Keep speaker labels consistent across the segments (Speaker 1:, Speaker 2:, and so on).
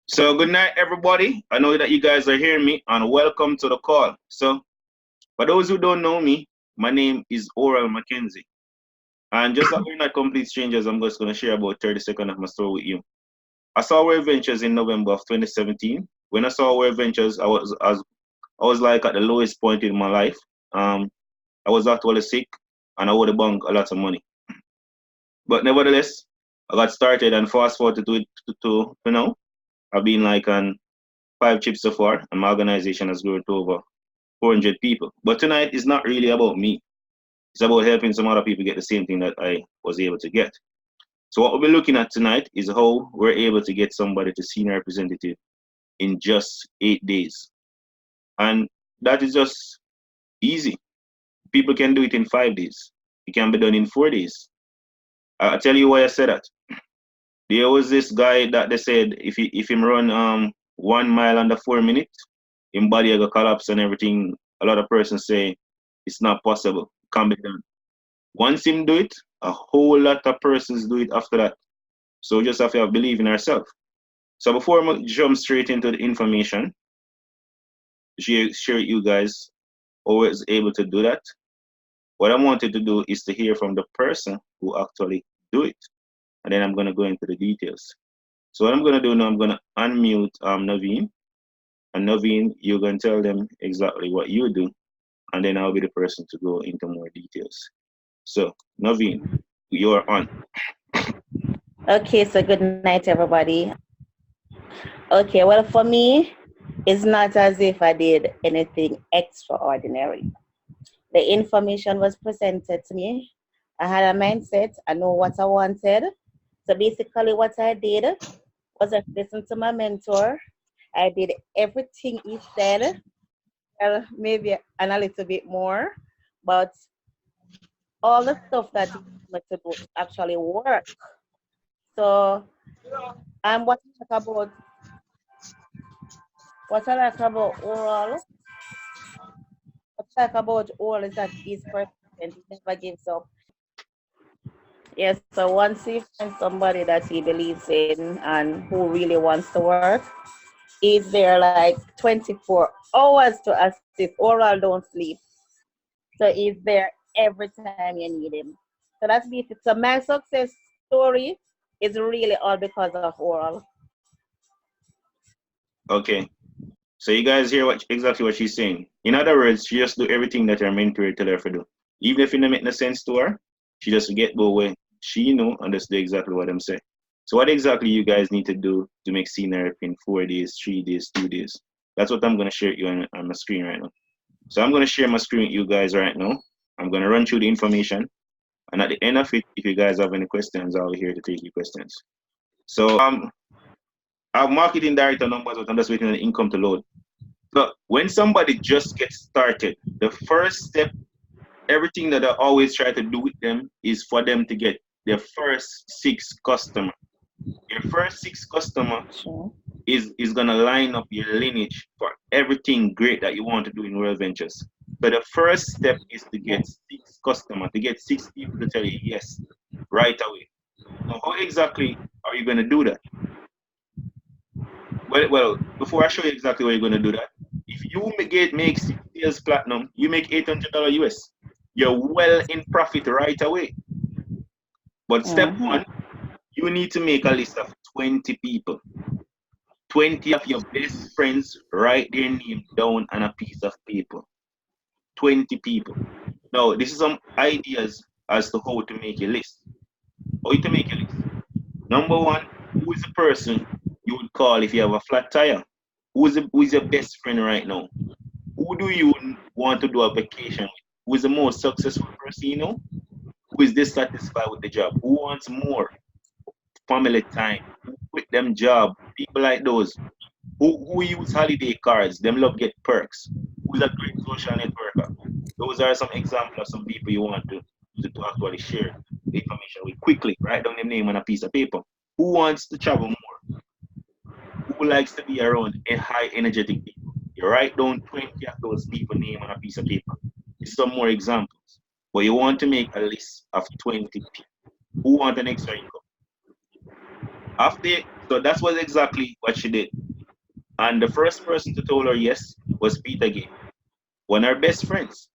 Speaker 1: So good night, everybody. I know that you guys are hearing me, and welcome to the call. So for those who don't know me, my name is Oral Mackenzie, and just like we're not complete strangers, I'm just going to share about 30 seconds of my story with you. I saw World Ventures in November of 2017. When I saw World Ventures, I was like at the lowest point in my life. Um, I was actually sick, and I owed the bank a lot of money. But nevertheless, I got started, and fast forward to now, I've been like on 5 chips so far, and my organization has grown to over 400 people. But tonight is not really about me. It's about helping some other people get the same thing that I was able to get. So what we'll be looking at tonight is how we're able to get somebody to senior representative in just 8 days. And that is just easy. People can do it in 5 days. It can be done in 4 days. I'll tell you why I said that. There was this guy that they said if him run 1 mile under 4 minutes, him body will collapse and everything. A lot of persons say it's not possible, can't be done. Once him do it, a whole lot of persons do it after that. So we just have to have belief in ourselves. So before I jump straight into the information, share with you guys always able to do that. What I wanted to do is to hear from the person who actually do it. And then I'm gonna go into the details. So what I'm gonna do now, I'm gonna unmute Naveen. And Naveen, you're gonna tell them exactly what you do, and then I'll be the person to go into more details. So Naveen, you're on.
Speaker 2: Okay, so good night, everybody. Okay, well, for me, it's not as if I did anything extraordinary. The information was presented to me. I had a mindset, I know what I wanted. So basically, what I did was I listened to my mentor. I did everything he said, maybe and a little bit more, but all the stuff that he told me to do actually worked. So, what I like about oral, what I like about oral is that he's persistent. He never gives up. Yes, so once he finds somebody that he believes in and who really wants to work, he's there like 24 hours to assist. Oral don't sleep. So he's there every time you need him. So that's basic. So my success story is really all because of oral.
Speaker 1: Okay. So you guys hear exactly what she's saying. In other words, she just do everything that her mentor tell her to do. Even if it don't make no sense to her, she just get go away. She know and just do exactly what I'm saying. So what exactly you guys need to do to make senior in 4 days, 3 days, 2 days? That's what I'm gonna share with you on my screen right now. So I'm gonna share my screen with you guys right now. I'm gonna run through the information, and at the end of it, if you guys have any questions, I'll be here to take your questions. So I have marketing director numbers, but I'm just waiting on the income to load. So when somebody just gets started, the first step, everything that I always try to do with them is for them to get their first 6 customer. Your first 6 customer
Speaker 2: Sure.
Speaker 1: is gonna line up your lineage for everything great that you want to do in World Ventures. So the first step is to get
Speaker 2: Yeah.
Speaker 1: 6 customer, to get 6 people to tell you yes right away. Now, how exactly are you gonna do that? Well, before I show you exactly how you're gonna do that, if you make 6 sales platinum, you make $800 US. You're well in profit right away. But step
Speaker 2: Mm-hmm.
Speaker 1: one, you need to make a list of 20 people. 20 of your best friends, write their name down on a piece of paper. 20 people. Now, this is some ideas as to how to make a list. How to make a list. Number one, who is the person you would call if you have a flat tire? Who is your best friend right now? Who do you want to do a vacation with? Who is the most successful person you know? Who is dissatisfied with the job? Who wants more family time? Who quit them job? People like those. Who use holiday cards? Them love get perks. Who's a great social networker? Those are some examples of some people you want to actually share the information with quickly. Write down their name on a piece of paper. Who wants to travel more? Who likes to be around a high energetic people? You write down 20 of those people name on a piece of paper. Some more examples. But you want to make a list of 20 people who want an extra income. After So that's what exactly what she did. And the first person to tell her yes was Peter Gay, one of her best friends.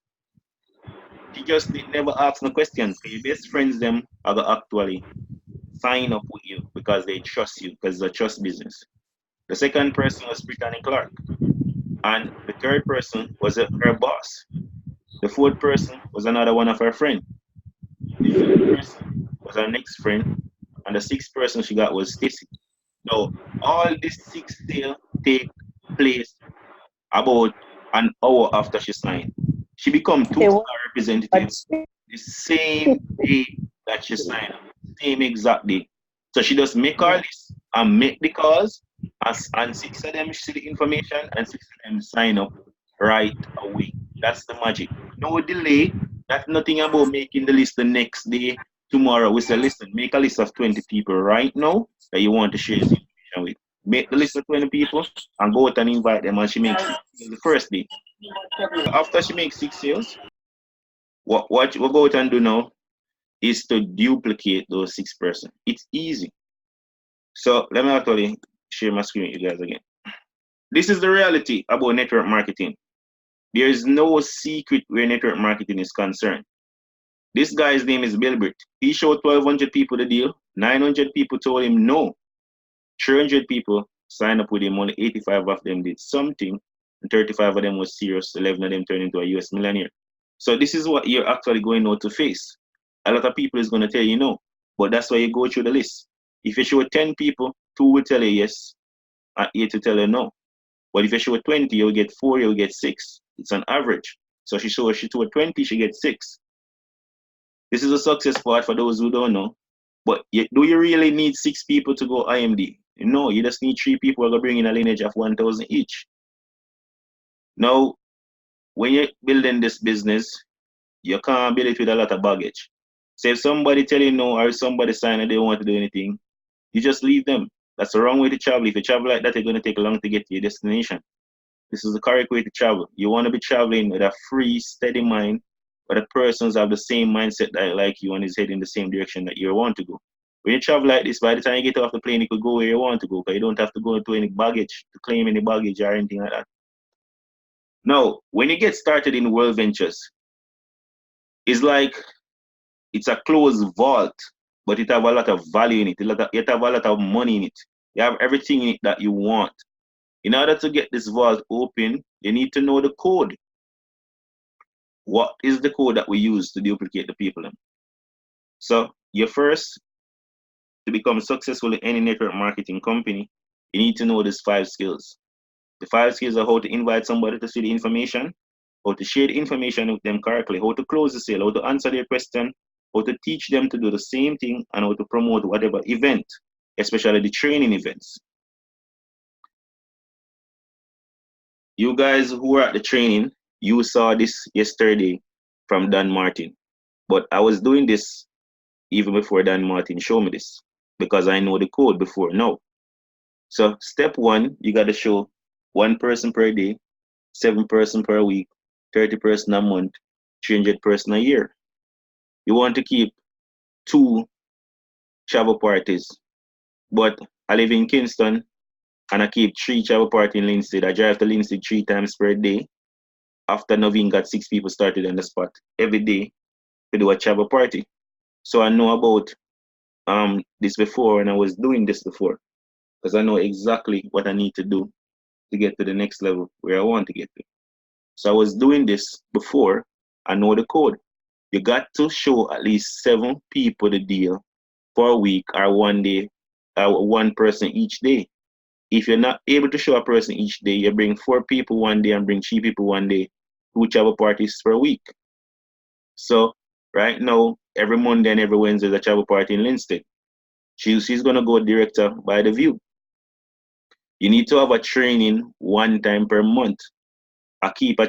Speaker 1: She just did never ask no questions. Your best friends them are gonna actually sign up with you because they trust you because it's a trust business. The second person was Brittany Clark, and the third person was her boss. The fourth person was another one of her friends. The fifth person was her next friend, and the sixth person she got was Stacy. So all these six sales take place about an hour after she signed. She become
Speaker 2: They
Speaker 1: two-star representative
Speaker 2: watch.
Speaker 1: the same day that she signed up, same exact day. So she just make her list and make the calls, and six of them see the information, and six of them sign up right away. That's the magic. No delay. That's nothing about making the list the next day, tomorrow. We say, listen, make a list of 20 people right now that you want to share this information with. Make the list of 20 people and go out and invite them, and she makes six sales the first day. So after she makes six sales, what we go out and do now is to duplicate those six person. It's easy. So let me actually share my screen with you guys again. This is the reality about network marketing. There is no secret where network marketing is concerned. This guy's name is Bilbert. He showed 1,200 people the deal. 900 people told him no. 300 people signed up with him. Only 85 of them did something, and 35 of them was serious. 11 of them turned into a US millionaire. So this is what you're actually going out to face. A lot of people is going to tell you no, but that's why you go through the list. If you show 10 people, 2 will tell you yes, and 8 will tell you no. But if you show 20, you'll get 4, you'll get 6. It's an average. So she told 20, she gets 6. This is a success part for those who don't know. But do you really need 6 people to go IMD? No, you just need 3 people who are bring in a lineage of 1,000 each. Now, when you're building this business, you can't build it with a lot of baggage. So if somebody tell you no, or somebody sign and they don't want to do anything, you just leave them. That's the wrong way to travel. If you travel like that, you're going to take long to get to your destination. This is the correct way to travel. You want to be traveling with a free, steady mind, where the persons have the same mindset that like you and is heading the same direction that you want to go. When you travel like this, by the time you get off the plane, you could go where you want to go, because you don't have to go into any baggage to claim any baggage or anything like that. Now, when you get started in World Ventures, it's like it's a closed vault, but it have a lot of value in it. It have a lot of money in it. You have everything in it that you want. In order to get this vault open, you need to know the code. What is the code that we use to duplicate the people? So you first, to become successful in any network marketing company, you need to know these 5 skills. The 5 skills are how to invite somebody to see the information, how to share the information with them correctly, how to close the sale, how to answer their question, how to teach them to do the same thing, and how to promote whatever event, especially the training events. You guys who were at the training, you saw this yesterday from Dan Martin. But I was doing this even before Dan Martin showed me this, because I know the code before now. So step 1, you got to show 1 person per day, 7 person per week, 30 person a month, 300 person a year. You want to keep 2 travel parties. But I live in Kingston and I keep 3 travel parties in Linstead. I drive to Linstead 3 times per day. After Naveen got 6 people started on the spot every day to do a travel party. So I know about this before, and I was doing this before, because I know exactly what I need to do to get to the next level where I want to get to. So I was doing this before. I know the code. You got to show at least 7 people the deal for a week or 1 day, 1 person each day. If you're not able to show a person each day, you bring 4 people 1 day and bring 3 people 1 day, 2 travel parties per week. So right now, every Monday and every Wednesday, there's a travel party in Linstead. She's gonna go director by the view. You need to have a training 1 time per month. I keep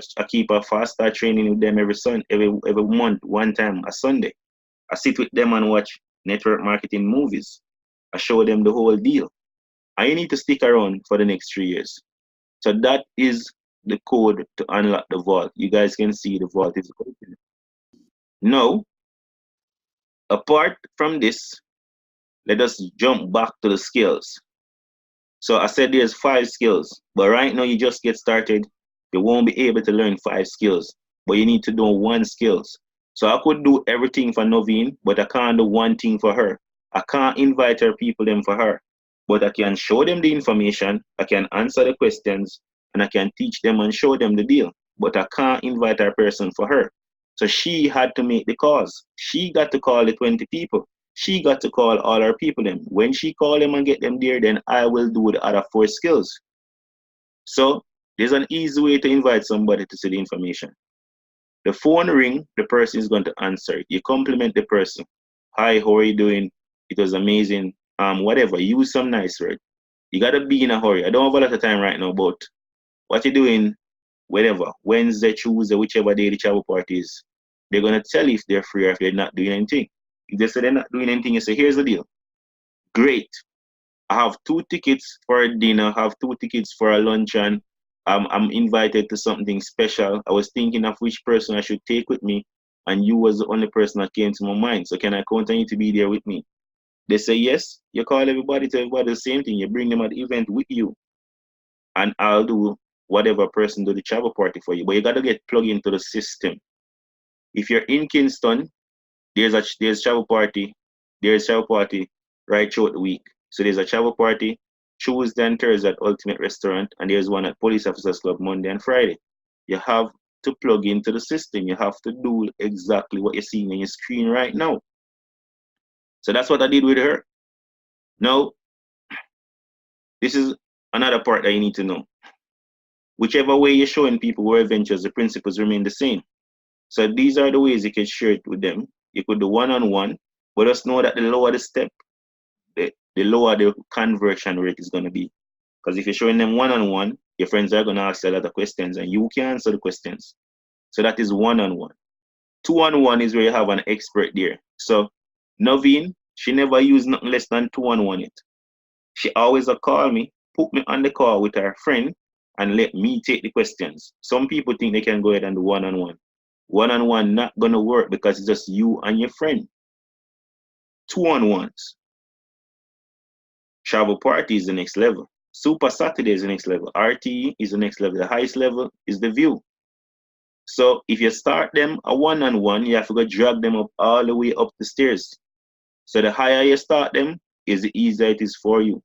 Speaker 1: a fast start training with them every month, 1 time a Sunday. I sit with them and watch network marketing movies. I show them the whole deal. And you need to stick around for the next 3 years. So that is the code to unlock the vault. You guys can see the vault is open. Now, apart from this, let us jump back to the skills. So I said there's 5 skills, but right now you just get started. You won't be able to learn 5 skills, but you need to do 1 skills. So I could do everything for Noveen, but I can't do one thing for her. I can't invite her people them for her, but I can show them the information, I can answer the questions, and I can teach them and show them the deal. But I can't invite her person for her. So she had to make the calls. She got to call the 20 people. She got to call all her people them. When she call them and get them there, then I will do the other 4 skills. So there's an easy way to invite somebody to see the information. The phone ring, the person is going to answer it. You compliment the person. Hi, how are you doing? It was amazing. Whatever. Use some nice word. You gotta be in a hurry. I don't have a lot of time right now, but what you're doing, whatever, Wednesday, Tuesday, whichever day the travel party is, they're gonna tell you if they're free or if they're not doing anything. If they say they're not doing anything, you say, here's the deal. Great. I have 2 tickets for a dinner, I have 2 tickets for a luncheon. I'm invited to something special. I was thinking of which person I should take with me, and you was the only person that came to my mind. So can I count on you to be there with me? They say yes. You call everybody to everybody the same thing. You bring them at the event with you, and I'll do whatever person do the travel party for you. But you gotta get plugged into the system. If you're in Kingston, there's travel party. There's travel party right throughout the week. So there's a travel party Tuesday and Thursday at Ultimate Restaurant, and there's one at Police Officers Club Monday and Friday. You have to plug into the system. You have to do exactly what you're seeing on your screen right now. So that's what I did with her. Now, this is another part that you need to know. Whichever way you're showing people where ventures, the principles remain the same. So these are the ways you can share it with them. You could do one-on-one, but just know that the lower the step, the lower the conversion rate is going to be. Because if you're showing them one-on-one, your friends are going to ask a lot of questions and you can answer the questions. So that is one-on-one. Two-on-one is where you have an expert there. So Naveen, she never used nothing less than two-on-one it. She always call me, put me on the call with her friend, and let me take the questions. Some people think they can go ahead and do one-on-one. One-on-one not going to work because it's just you and your friend. Two-on-ones. Travel party is the next level. Super Saturday is the next level. RTE is the next level. The highest level is the view. So if you start them a one-on-one, you have to go drag them up all the way up the stairs. So the higher you start them, is the easier it is for you.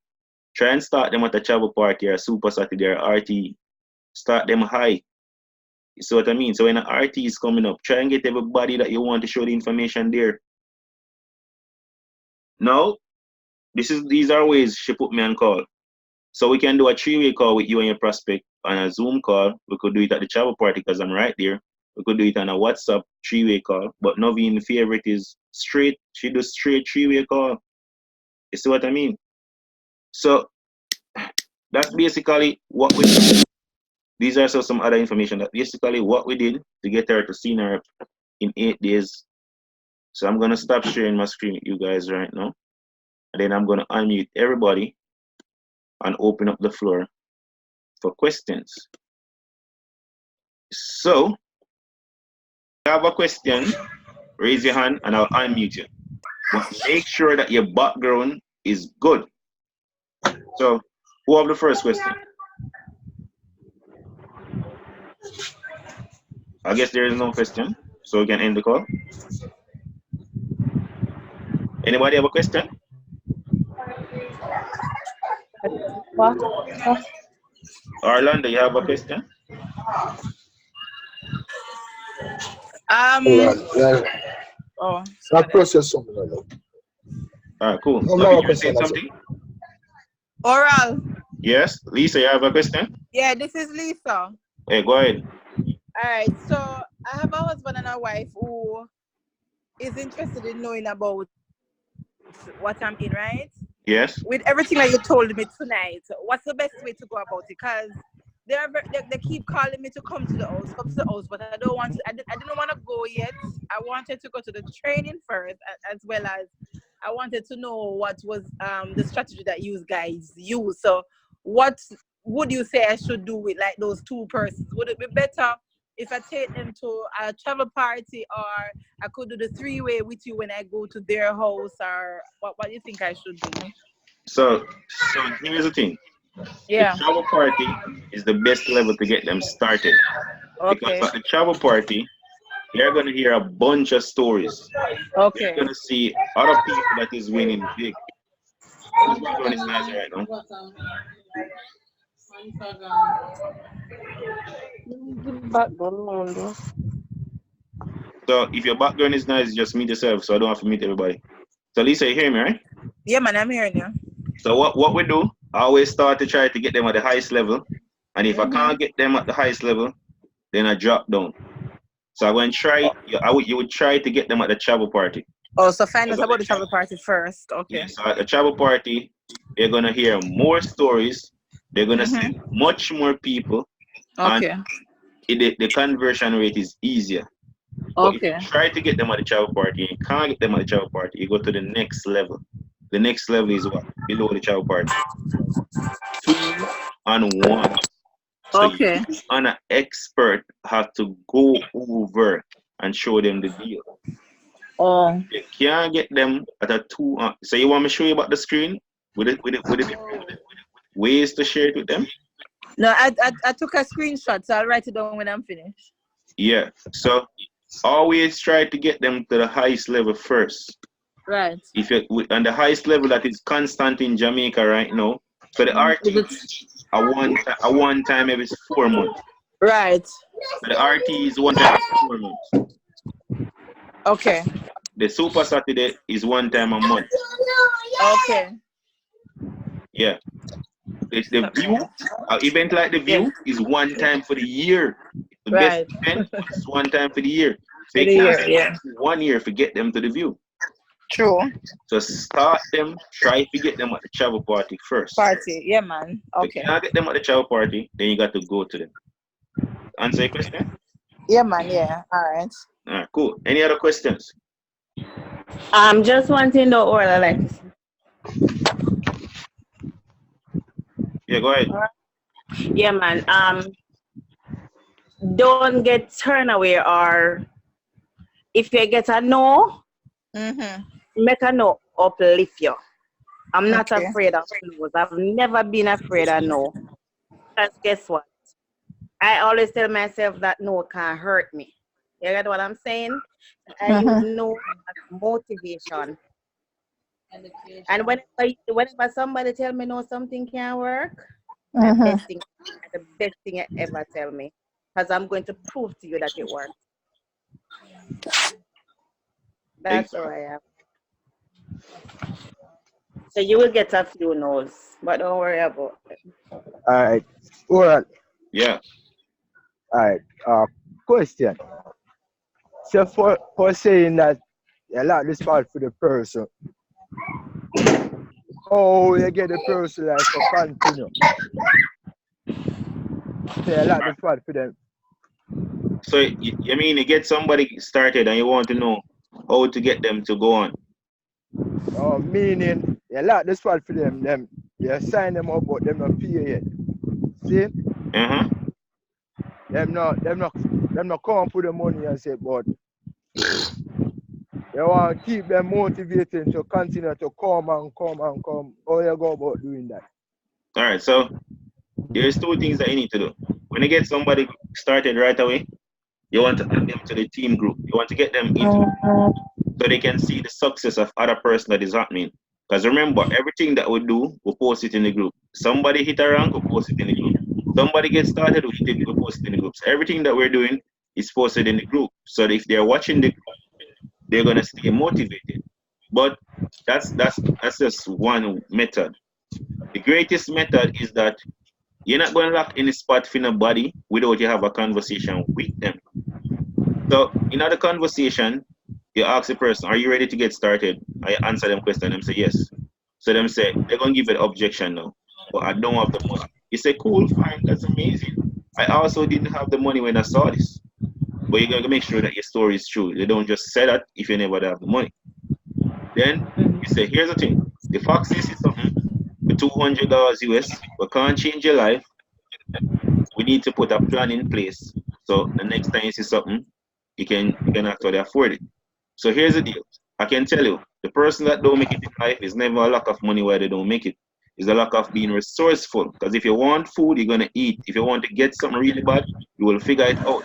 Speaker 1: Try and start them at a travel party or a Super Saturday or RTE. Start them high. You see what I mean? So when an RTE is coming up, try and get everybody that you want to show the information there. Now, these are ways she put me on call. So we can do a 3-way call with you and your prospect on a Zoom call. We could do it at the travel party because I'm right there. We could do it on a WhatsApp 3-way call. But Naveen's favorite is straight. She does straight 3-way call. You see what I mean? So that's basically what we did. These are also some other information. That basically what we did to get her to CNARP in 8 days. So I'm gonna stop sharing my screen with you guys right now. And then I'm gonna unmute everybody and open up the floor for questions. So, if you have a question, raise your hand and I'll unmute you. But make sure that your background is good. So, who have the first question? I guess there is no question, so we can end the call. Anybody have a question? Orlando, you have a question?
Speaker 3: Oh,
Speaker 4: that process something like that.
Speaker 1: All right, cool.
Speaker 4: No,
Speaker 1: Naveen,
Speaker 4: no,
Speaker 1: you saying something?
Speaker 3: Oral.
Speaker 1: Yes, Lisa, you have a question?
Speaker 3: Yeah, this is Lisa.
Speaker 1: Hey, go ahead.
Speaker 3: All right, so I have a husband and a wife who is interested in knowing about what I'm in, right?
Speaker 1: Yes.
Speaker 3: With everything that you told me tonight, what's the best way to go about it? Because they keep calling me to come to the house, but I don't want to. I didn't want to go yet. I wanted to go to the training first, as well as I wanted to know what was the strategy that you guys use. So, what would you say I should do with like those 2 persons? Would it be better if I take them to a travel party, or I could do the 3-way with you when I go to their house, or what do you think I should do?
Speaker 1: So here's the thing.
Speaker 3: Yeah.
Speaker 1: The travel party is the best level to get them started. Because
Speaker 3: Okay.
Speaker 1: at the travel party, you're gonna hear a bunch of stories. You're
Speaker 3: Okay.
Speaker 1: gonna see other people that is winning big. Whose background is nice right now?
Speaker 2: Background.
Speaker 1: So if your background is nice, just mute yourself so I don't have to mute everybody. So Lisa, you hear me, right?
Speaker 3: Yeah, man, I'm hearing you.
Speaker 1: So what we do, I always start to try to get them at the highest level. And if I
Speaker 3: Mm-hmm.
Speaker 1: can't get them at the highest level, then I drop down. So I went try you would try to get them at the travel party.
Speaker 3: Oh, so find
Speaker 1: So
Speaker 3: out
Speaker 1: at the
Speaker 3: about the travel party first. Okay.
Speaker 1: yeah, so at the travel party, they're gonna hear more stories, they're gonna see
Speaker 3: Mm-hmm.
Speaker 1: much more people, and
Speaker 3: Okay.
Speaker 1: the conversion rate is easier. But if you
Speaker 3: Okay.
Speaker 1: try to get them at the travel party and you can't get them at the travel party, you go to the next level. The next level is what? Below the travel party. 2-on-1. So
Speaker 3: Okay.
Speaker 1: you and an expert have to go over and show them the deal.
Speaker 3: Oh.
Speaker 1: You can't get them at a 2 on. So you want me to show you about the screen with the different ways to share it with them?
Speaker 3: No, I took a screenshot, so I'll write it down when I'm finished.
Speaker 1: Yeah. So always try to get them to the highest level first.
Speaker 3: Right.
Speaker 1: If you and the highest level that is constant in Jamaica right now. So the RT
Speaker 3: Is it
Speaker 1: a one time every 4 months.
Speaker 3: right?
Speaker 1: So the RT is one time every 4 months.
Speaker 3: Okay.
Speaker 1: The Super Saturday is one time a month.
Speaker 3: Okay.
Speaker 1: Yeah. The view, an event like the
Speaker 3: Yes.
Speaker 1: view is one time for the year. The best
Speaker 3: Right.
Speaker 1: event is one time for the year. So
Speaker 3: For
Speaker 1: you
Speaker 3: the
Speaker 1: can't
Speaker 3: year, yeah.
Speaker 1: spend 1 year to get them to the view.
Speaker 3: True.
Speaker 1: So start them, try to get them at the travel party first.
Speaker 3: Party. Yeah, man.
Speaker 1: If
Speaker 3: Okay.
Speaker 1: you can't get them at the travel party, then you got to go to them. Answer your question?
Speaker 3: Yeah, man. Yeah. All right.
Speaker 1: All right, cool. Any other questions?
Speaker 2: Just one thing though, or like,
Speaker 1: Yeah, go ahead.
Speaker 2: yeah, man. Don't get turned away, or if you get a no,
Speaker 3: Mm-hmm.
Speaker 2: make a no uplift you. I'm not
Speaker 3: Okay.
Speaker 2: afraid of no's. I've never been afraid of no. Because guess what? I always tell myself that no can't hurt me. You get what I'm saying? I use no as motivation. And whenever somebody tell me no, something can't work, the best thing you ever tell me. Because I'm going to prove to you that it works. That's all I have. So you will get a few no's, but don't worry about it.
Speaker 4: All right. All right.
Speaker 1: Yeah.
Speaker 4: All right. Question. So for saying that a lot is fault for the person. Oh, you get the person like to continue. Say a lot is fault for them.
Speaker 1: So you mean you get somebody started and you want to know how to get them to go on?
Speaker 4: Meaning a lot is fault for them. Them you sign them up, but them not pay yet. See?
Speaker 1: Uh-huh.
Speaker 4: Them not come for the money and say, but you want to keep them motivated to continue to come and come and come. How you go about doing that?
Speaker 1: All right, so there's two things that you need to do. When you get somebody started right away, you want to add them to the team group. You want to get them into so they can see the success of other person that is happening. Because remember, everything that we do, we post it in the group. Somebody hit a rank, we post it in the group. Somebody gets started, we post it in the group. So everything that we're doing is posted in the group. So if they're watching the group, they're gonna stay motivated. But that's just one method. The greatest method is that you're not going to lock any spot for nobody without you have a conversation with them. So in other conversation, you ask the person, are you ready to get started? I answer them question, them say yes. So them say, they're going to give you the objection now, but I don't have the money. You say, cool, fine, that's amazing. I also didn't have the money when I saw this. But you got to make sure that your story is true. You don't just say that if you never have the money. Then you say, here's the thing. The Foxes is something for $200 US, but can't change your life. We need to put a plan in place. So the next time you see something, you can actually afford it. So here's the deal. I can tell you, the person that don't make it in life is never a lack of money why they don't make it. It's a lack of being resourceful. Because if you want food, you're gonna eat. If you want to get something really bad, you will figure it out.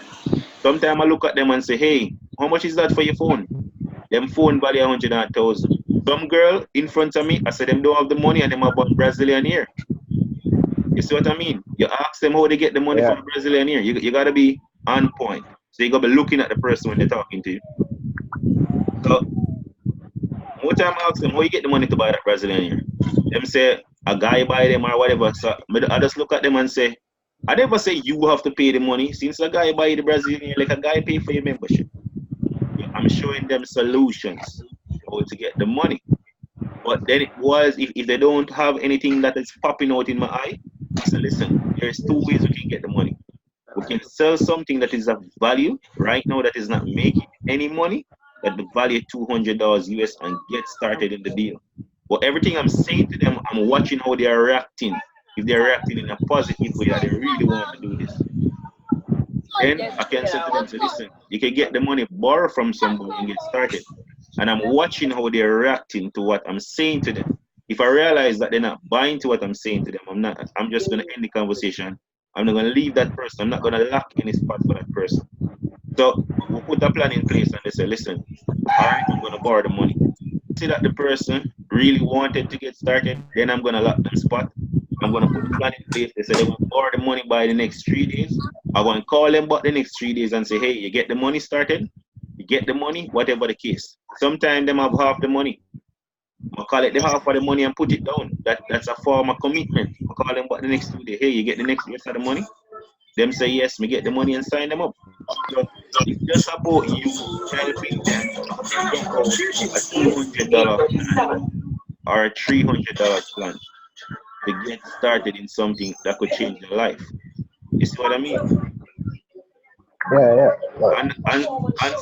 Speaker 1: Sometimes I look at them and say, hey, how much is that for your phone? Them phone value 100,000. Some girl in front of me, I said them don't have the money and them have one Brazilian here. You see what I mean? You ask them how they get the money
Speaker 4: Yeah.
Speaker 1: from a Brazilian here. You gotta be on point. So you gotta be looking at the person when they're talking to you. So more time I ask them how you get the money to buy that Brazilian here. Them say a guy buy them or whatever. So I just look at them and say, I never say you have to pay the money. Since a guy buy the Brazilian here, like a guy pay for your membership. I'm showing them solutions how to get the money. But then it was if they don't have anything that is popping out in my eye, I said, listen, there's two ways we can get the money. We can sell something that is of value right now that is not making any money, that the value $200 US and get started in the deal. But everything I'm saying to them, I'm watching how they are reacting. If they're reacting in a positive way, that they really want to do this. Then I can say to them, so listen, you can get the money, borrow from somebody and get started. And I'm watching how they're reacting to what I'm saying to them. If I realize that they're not buying to what I'm saying to them, I'm just gonna end the conversation. I'm not gonna leave that person. I'm not gonna lock any spot for that person. So we put a plan in place and they say, listen, all right, I'm gonna borrow the money. See that the person really wanted to get started, then I'm gonna lock them spot. I'm gonna put the plan in place. They say they will borrow the money by the next 3 days. I'm gonna call them back the next 3 days and say, hey, you get the money started, you get the money, whatever the case. Sometimes them have half the money. I call it the half of the money and put it down. That's a form of commitment. I call them back the next 2 days. Hey, you get the next rest of the money? Them say yes, me get the money and sign them up. So it's just about you helping them check out a $200 plan or a $300 plan to get started in something that could change their life. You see what I mean?
Speaker 4: Yeah.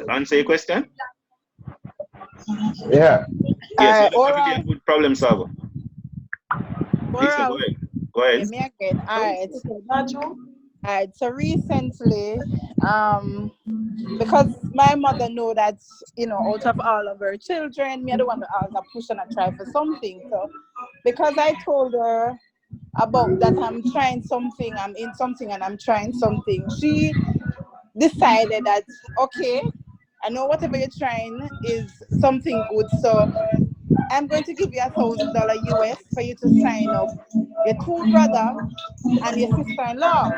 Speaker 1: Answer your question?
Speaker 4: Yeah.
Speaker 1: Yes,
Speaker 3: Alright,
Speaker 1: so look, be a good problem solver. Lisa, go
Speaker 3: Oral.
Speaker 1: ahead. Go ahead.
Speaker 3: Me again. Alright, so recently, because my mother know that, out of all of her children, me I don't want to ask a push and a try for something. So because I told her about that I'm trying something, I'm in something and I'm trying something, she decided that, okay, I know whatever you're trying is something good, so I'm going to give you $1,000 US for you to sign up your two brother and your sister-in-law.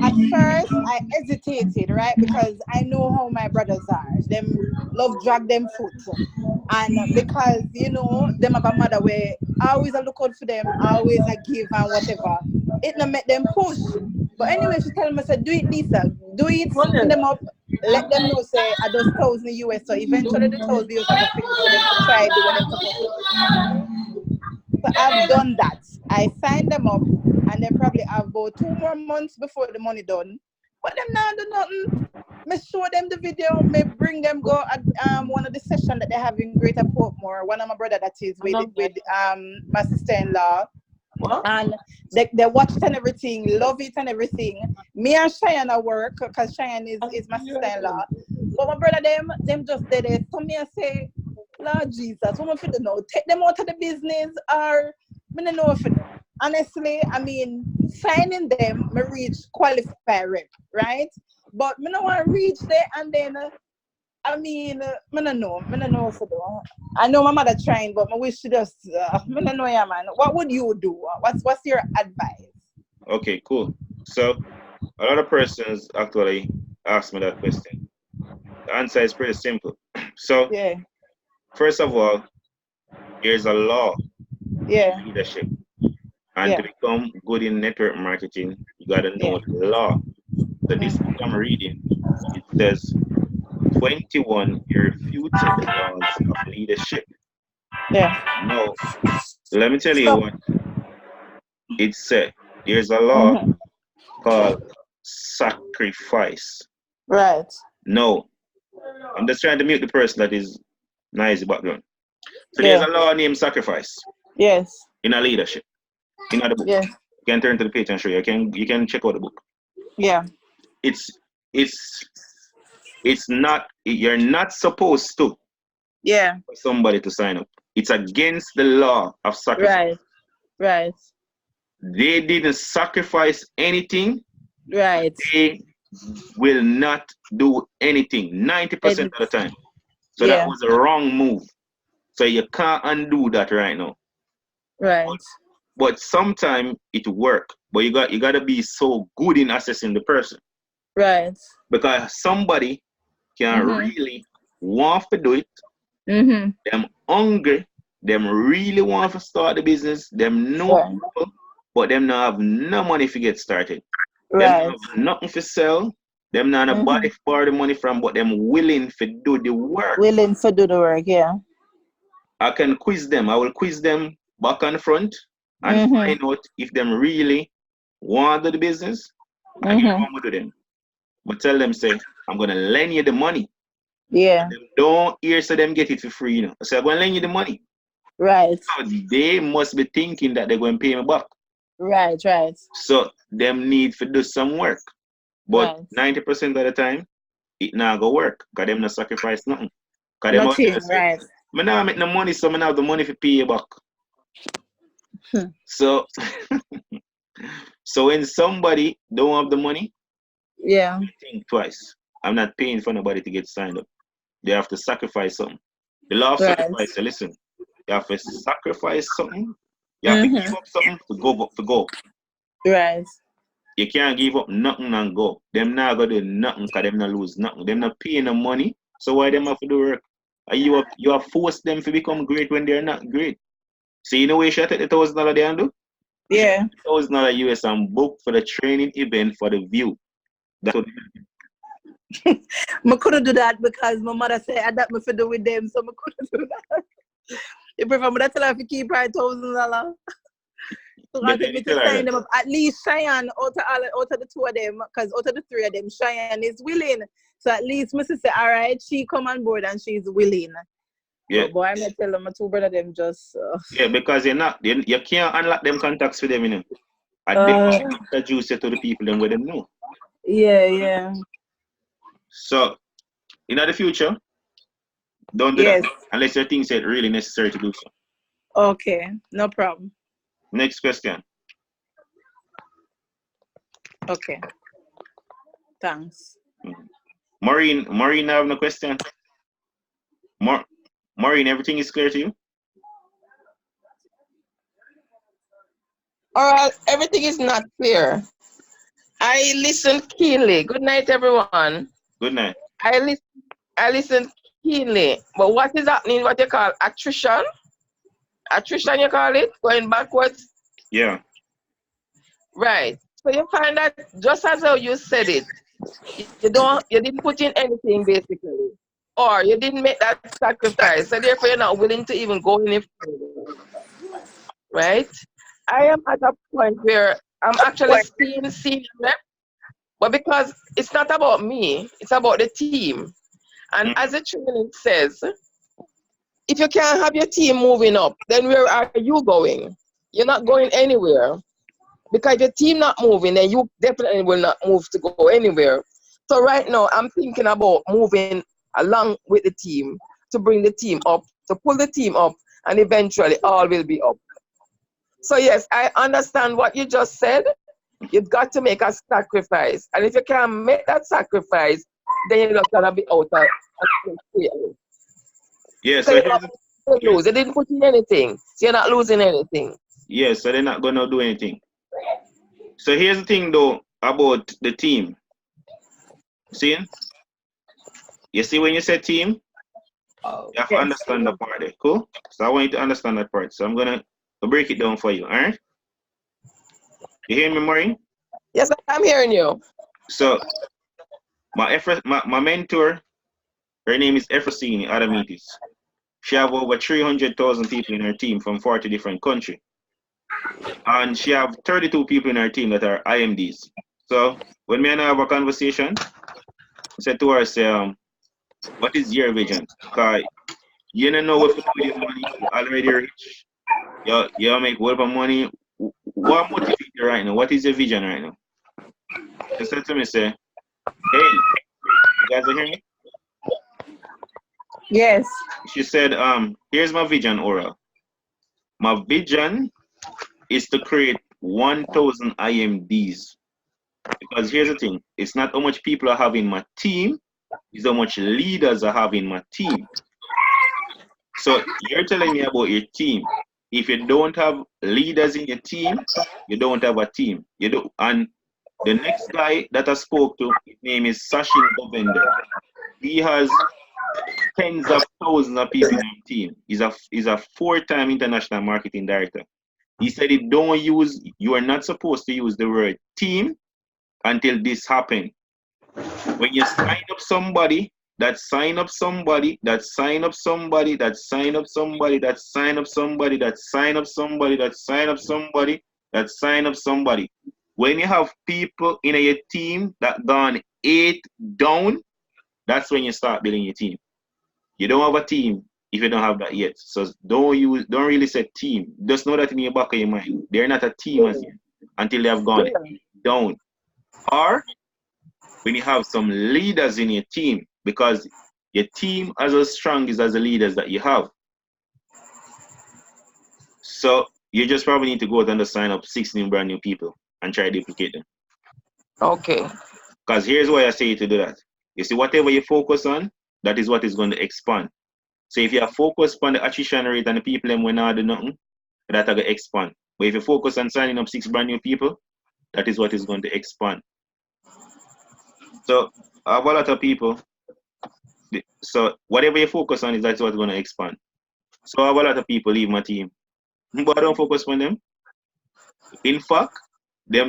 Speaker 3: At first, I hesitated, right? Because I know how my brothers are. Them love drag them foot. And because, them have a mother where I always a look out for them, always a give and whatever. It not make them push. But anyway, she tell me, say, do it, Lisa. Do it, sign them up. Let them know, say, I just $1,000 US. So eventually the $1,000 US are going to finish for them to try do what they're supposed to do. So I've done that. I signed them up and then probably have about 2 more months before the money done. But them now do nothing. Me show them the video, me bring them go at one of the sessions that they have in Greater Portmore. One of my brother that is with my sister-in-law. And they watch it and everything, love it and everything. Me and Cheyenne at work, because Cheyenne is my sister-in-law. But my brother, them just did it. So me I say, Lord Jesus, what am I to know? Take them out of the business or I don't know if honestly, I mean, signing them, me reach qualify rep, right? But me no want to reach there and then I mean, I don't know what to do. I know my mother trying, but I wish she just, I don't know, yeah, man. What would you do? What's your advice?
Speaker 1: Okay, cool. So a lot of persons actually ask me that question. The answer is pretty simple. So
Speaker 3: Yeah.
Speaker 1: first of all, there's a law
Speaker 3: Yeah.
Speaker 1: in leadership. And to become good in network marketing, you gotta know the law. So this book I'm reading, it says 21 irrefutable laws of leadership.
Speaker 3: Yeah.
Speaker 1: Now, let me tell you what it said. There's a law called sacrifice.
Speaker 3: Right.
Speaker 1: No, I'm just trying to mute the person that is noisy background. So there's a law named sacrifice
Speaker 3: Yes.
Speaker 1: in a leadership. In the book.
Speaker 3: Yes.
Speaker 1: You can turn to the page and show you. You can check out the book.
Speaker 3: Yeah.
Speaker 1: It's not, you're not supposed to
Speaker 3: Yeah.
Speaker 1: for somebody to sign up. It's against the law of sacrifice.
Speaker 3: Right. Right.
Speaker 1: They didn't sacrifice anything.
Speaker 3: Right.
Speaker 1: They will not do anything 90% of the time. So that
Speaker 3: Yeah.
Speaker 1: was a wrong move. So you can't undo that right now.
Speaker 3: Right.
Speaker 1: But sometimes it work. But you gotta be so good in assessing the person.
Speaker 3: Right.
Speaker 1: Because somebody can really want to do it. Them hungry, them really want to start the business, them know
Speaker 3: Right.
Speaker 1: people, but them not have no money to get started. Them
Speaker 3: Right.
Speaker 1: not have nothing to sell. Them not a body to borrow the money from, but them willing to do the work.
Speaker 3: Willing to do the work, yeah.
Speaker 1: I can quiz them. I will quiz them back and front and find out if them really want to do the business. And you know what I'm gonna do them. But tell them, say, I'm gonna lend you the money.
Speaker 3: Yeah.
Speaker 1: Them don't hear so them get it for free, you know. I say I'm gonna lend you the money.
Speaker 3: Right.
Speaker 1: So they must be thinking that they're going to pay me back.
Speaker 3: Right. Right.
Speaker 1: So them need to do some work. But
Speaker 3: Right.
Speaker 1: 90% of the time, it not go work. Because them not sacrifice nothing. Because them out
Speaker 3: Nothing.
Speaker 1: there say,
Speaker 3: Right.
Speaker 1: I now make no money, so I have the money to pay you back. So so when somebody don't have the money,
Speaker 3: Yeah.
Speaker 1: think twice. I'm not paying for nobody to get signed up. They have to sacrifice something. The law of
Speaker 3: Right.
Speaker 1: sacrifice, so listen, you have to sacrifice something. You have to give up something to go.
Speaker 3: Right.
Speaker 1: You can't give up nothing and go. Them not gonna do nothing because them not lose nothing. Them not paying no money. So why them have to do work? And you have forced them to become great when they're not great. So you know where you should take the $1,000 they and do?
Speaker 3: Yeah.
Speaker 1: $1,000 US and book for the training event for the view. That's what
Speaker 3: I couldn't do that because my mother said I that me for do with them, so I couldn't do that. If I would tell her to keep her $1,000. So I think me to sign them up. At least Cheyenne out of the two of them, because out of the three of them, Cheyenne is willing. So at least Mrs. say, all right, she come on board and she's willing.
Speaker 1: yeah.
Speaker 3: But boy, I'm gonna tell them my two brother them just
Speaker 1: Yeah, because you can't unlock them contacts for them, you know. And they must introduce it to the people them with them know.
Speaker 3: yeah.
Speaker 1: So in the future, don't do that unless you think it's really necessary to do so.
Speaker 3: Okay, no problem.
Speaker 1: Next question.
Speaker 3: Okay. Thanks.
Speaker 1: Maureen, I have no question. Maureen, everything is clear to you?
Speaker 5: All right, everything is not clear. I listened keenly. Good night, everyone.
Speaker 1: Good night.
Speaker 5: I listened keenly. But what is happening, what you call attrition? Attrition, you call it? Going backwards?
Speaker 1: Yeah.
Speaker 5: Right. So you find that just as how you said it, you didn't put in anything basically. Or you didn't make that sacrifice. So therefore you're not willing to even go any further. Right? I am at a point where I'm actually seeing them, but because it's not about me, it's about the team. And as the training says, if you can't have your team moving up, then where are you going? You're not going anywhere. Because if your team not moving, then you definitely will not move to go anywhere. So right now, I'm thinking about moving along with the team to bring the team up, to pull the team up, and eventually all will be up. So yes, I understand what you just said. You've got to make a sacrifice. And if you can't make that sacrifice, then you're not going to be out of it.
Speaker 1: Yeah,
Speaker 5: so you lose. They didn't put in anything. So you're not losing anything.
Speaker 1: Yeah, so they're not going to do anything. So here's the thing, though, about the team. See? You see when you say team, you have to understand the part there. Cool? So I want you to understand that part. So I'm going to break it down for you. All right? You hear me, Maureen?
Speaker 5: Yes, I'm hearing you.
Speaker 1: So my mentor, her name is Efrosini Adamitis. She have over 300,000 people in her team from 40 different countries. And she have 32 people in her team that are IMDs. So when me and her have a conversation, I said to her, say, what is your vision? Because you don't know what to do with your money. You're already rich. You make a lot of money. What motivates you right now? What is your vision right now? She said to me, say, hey, you guys are hearing me?
Speaker 3: Yes.
Speaker 1: She said, here's my vision, Oral. My vision is to create 1,000 IMDs. Because here's the thing, it's not how much people I have in my team, it's how much leaders I have in my team. So you're telling me about your team. If you don't have leaders in your team, you don't have a team. You don't. And the next guy that I spoke to, his name is Sachin Govender. He has tens of thousands of people in his team. He's a 4-time international marketing director. He said you are not supposed to use the word team until this happens. When you sign up somebody, that sign up somebody, that sign up somebody, that sign up somebody, that sign up somebody, that sign up somebody, that sign up somebody, that sign up somebody. When you have people in your team that gone 8 down, that's when you start building your team. You don't have a team if you don't have that yet. So don't really say team. Just know that in your back of your mind. They're not a team as yet until they have gone down. Or when you have some leaders in your team, because your team is as strong as the leaders that you have. So you just probably need to go out and sign up 16 brand new people and try to duplicate them.
Speaker 5: Okay.
Speaker 1: Because here's why I say to do that. You see, whatever you focus on, that is what is going to expand. So if you are focused on the attrition rate and the people them when not do nothing, that will expand. But if you focus on signing up 6 brand new people, that is what is going to expand. So I have a lot of people. So whatever you focus on is that's what's going to expand. So I have a lot of people leave my team, but I don't focus on them. In fact,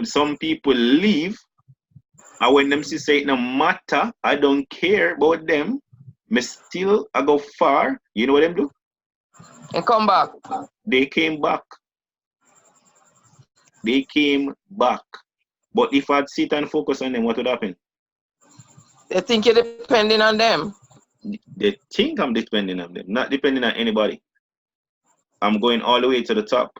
Speaker 1: some people leave, and when them say it no matter, I don't care about them. I go far. You know what them do?
Speaker 5: And come back.
Speaker 1: They came back. They came back. But if I'd sit and focus on them, what would happen?
Speaker 5: They think you're depending on them.
Speaker 1: They think I'm depending on them, not depending on anybody. I'm going all the way to the top.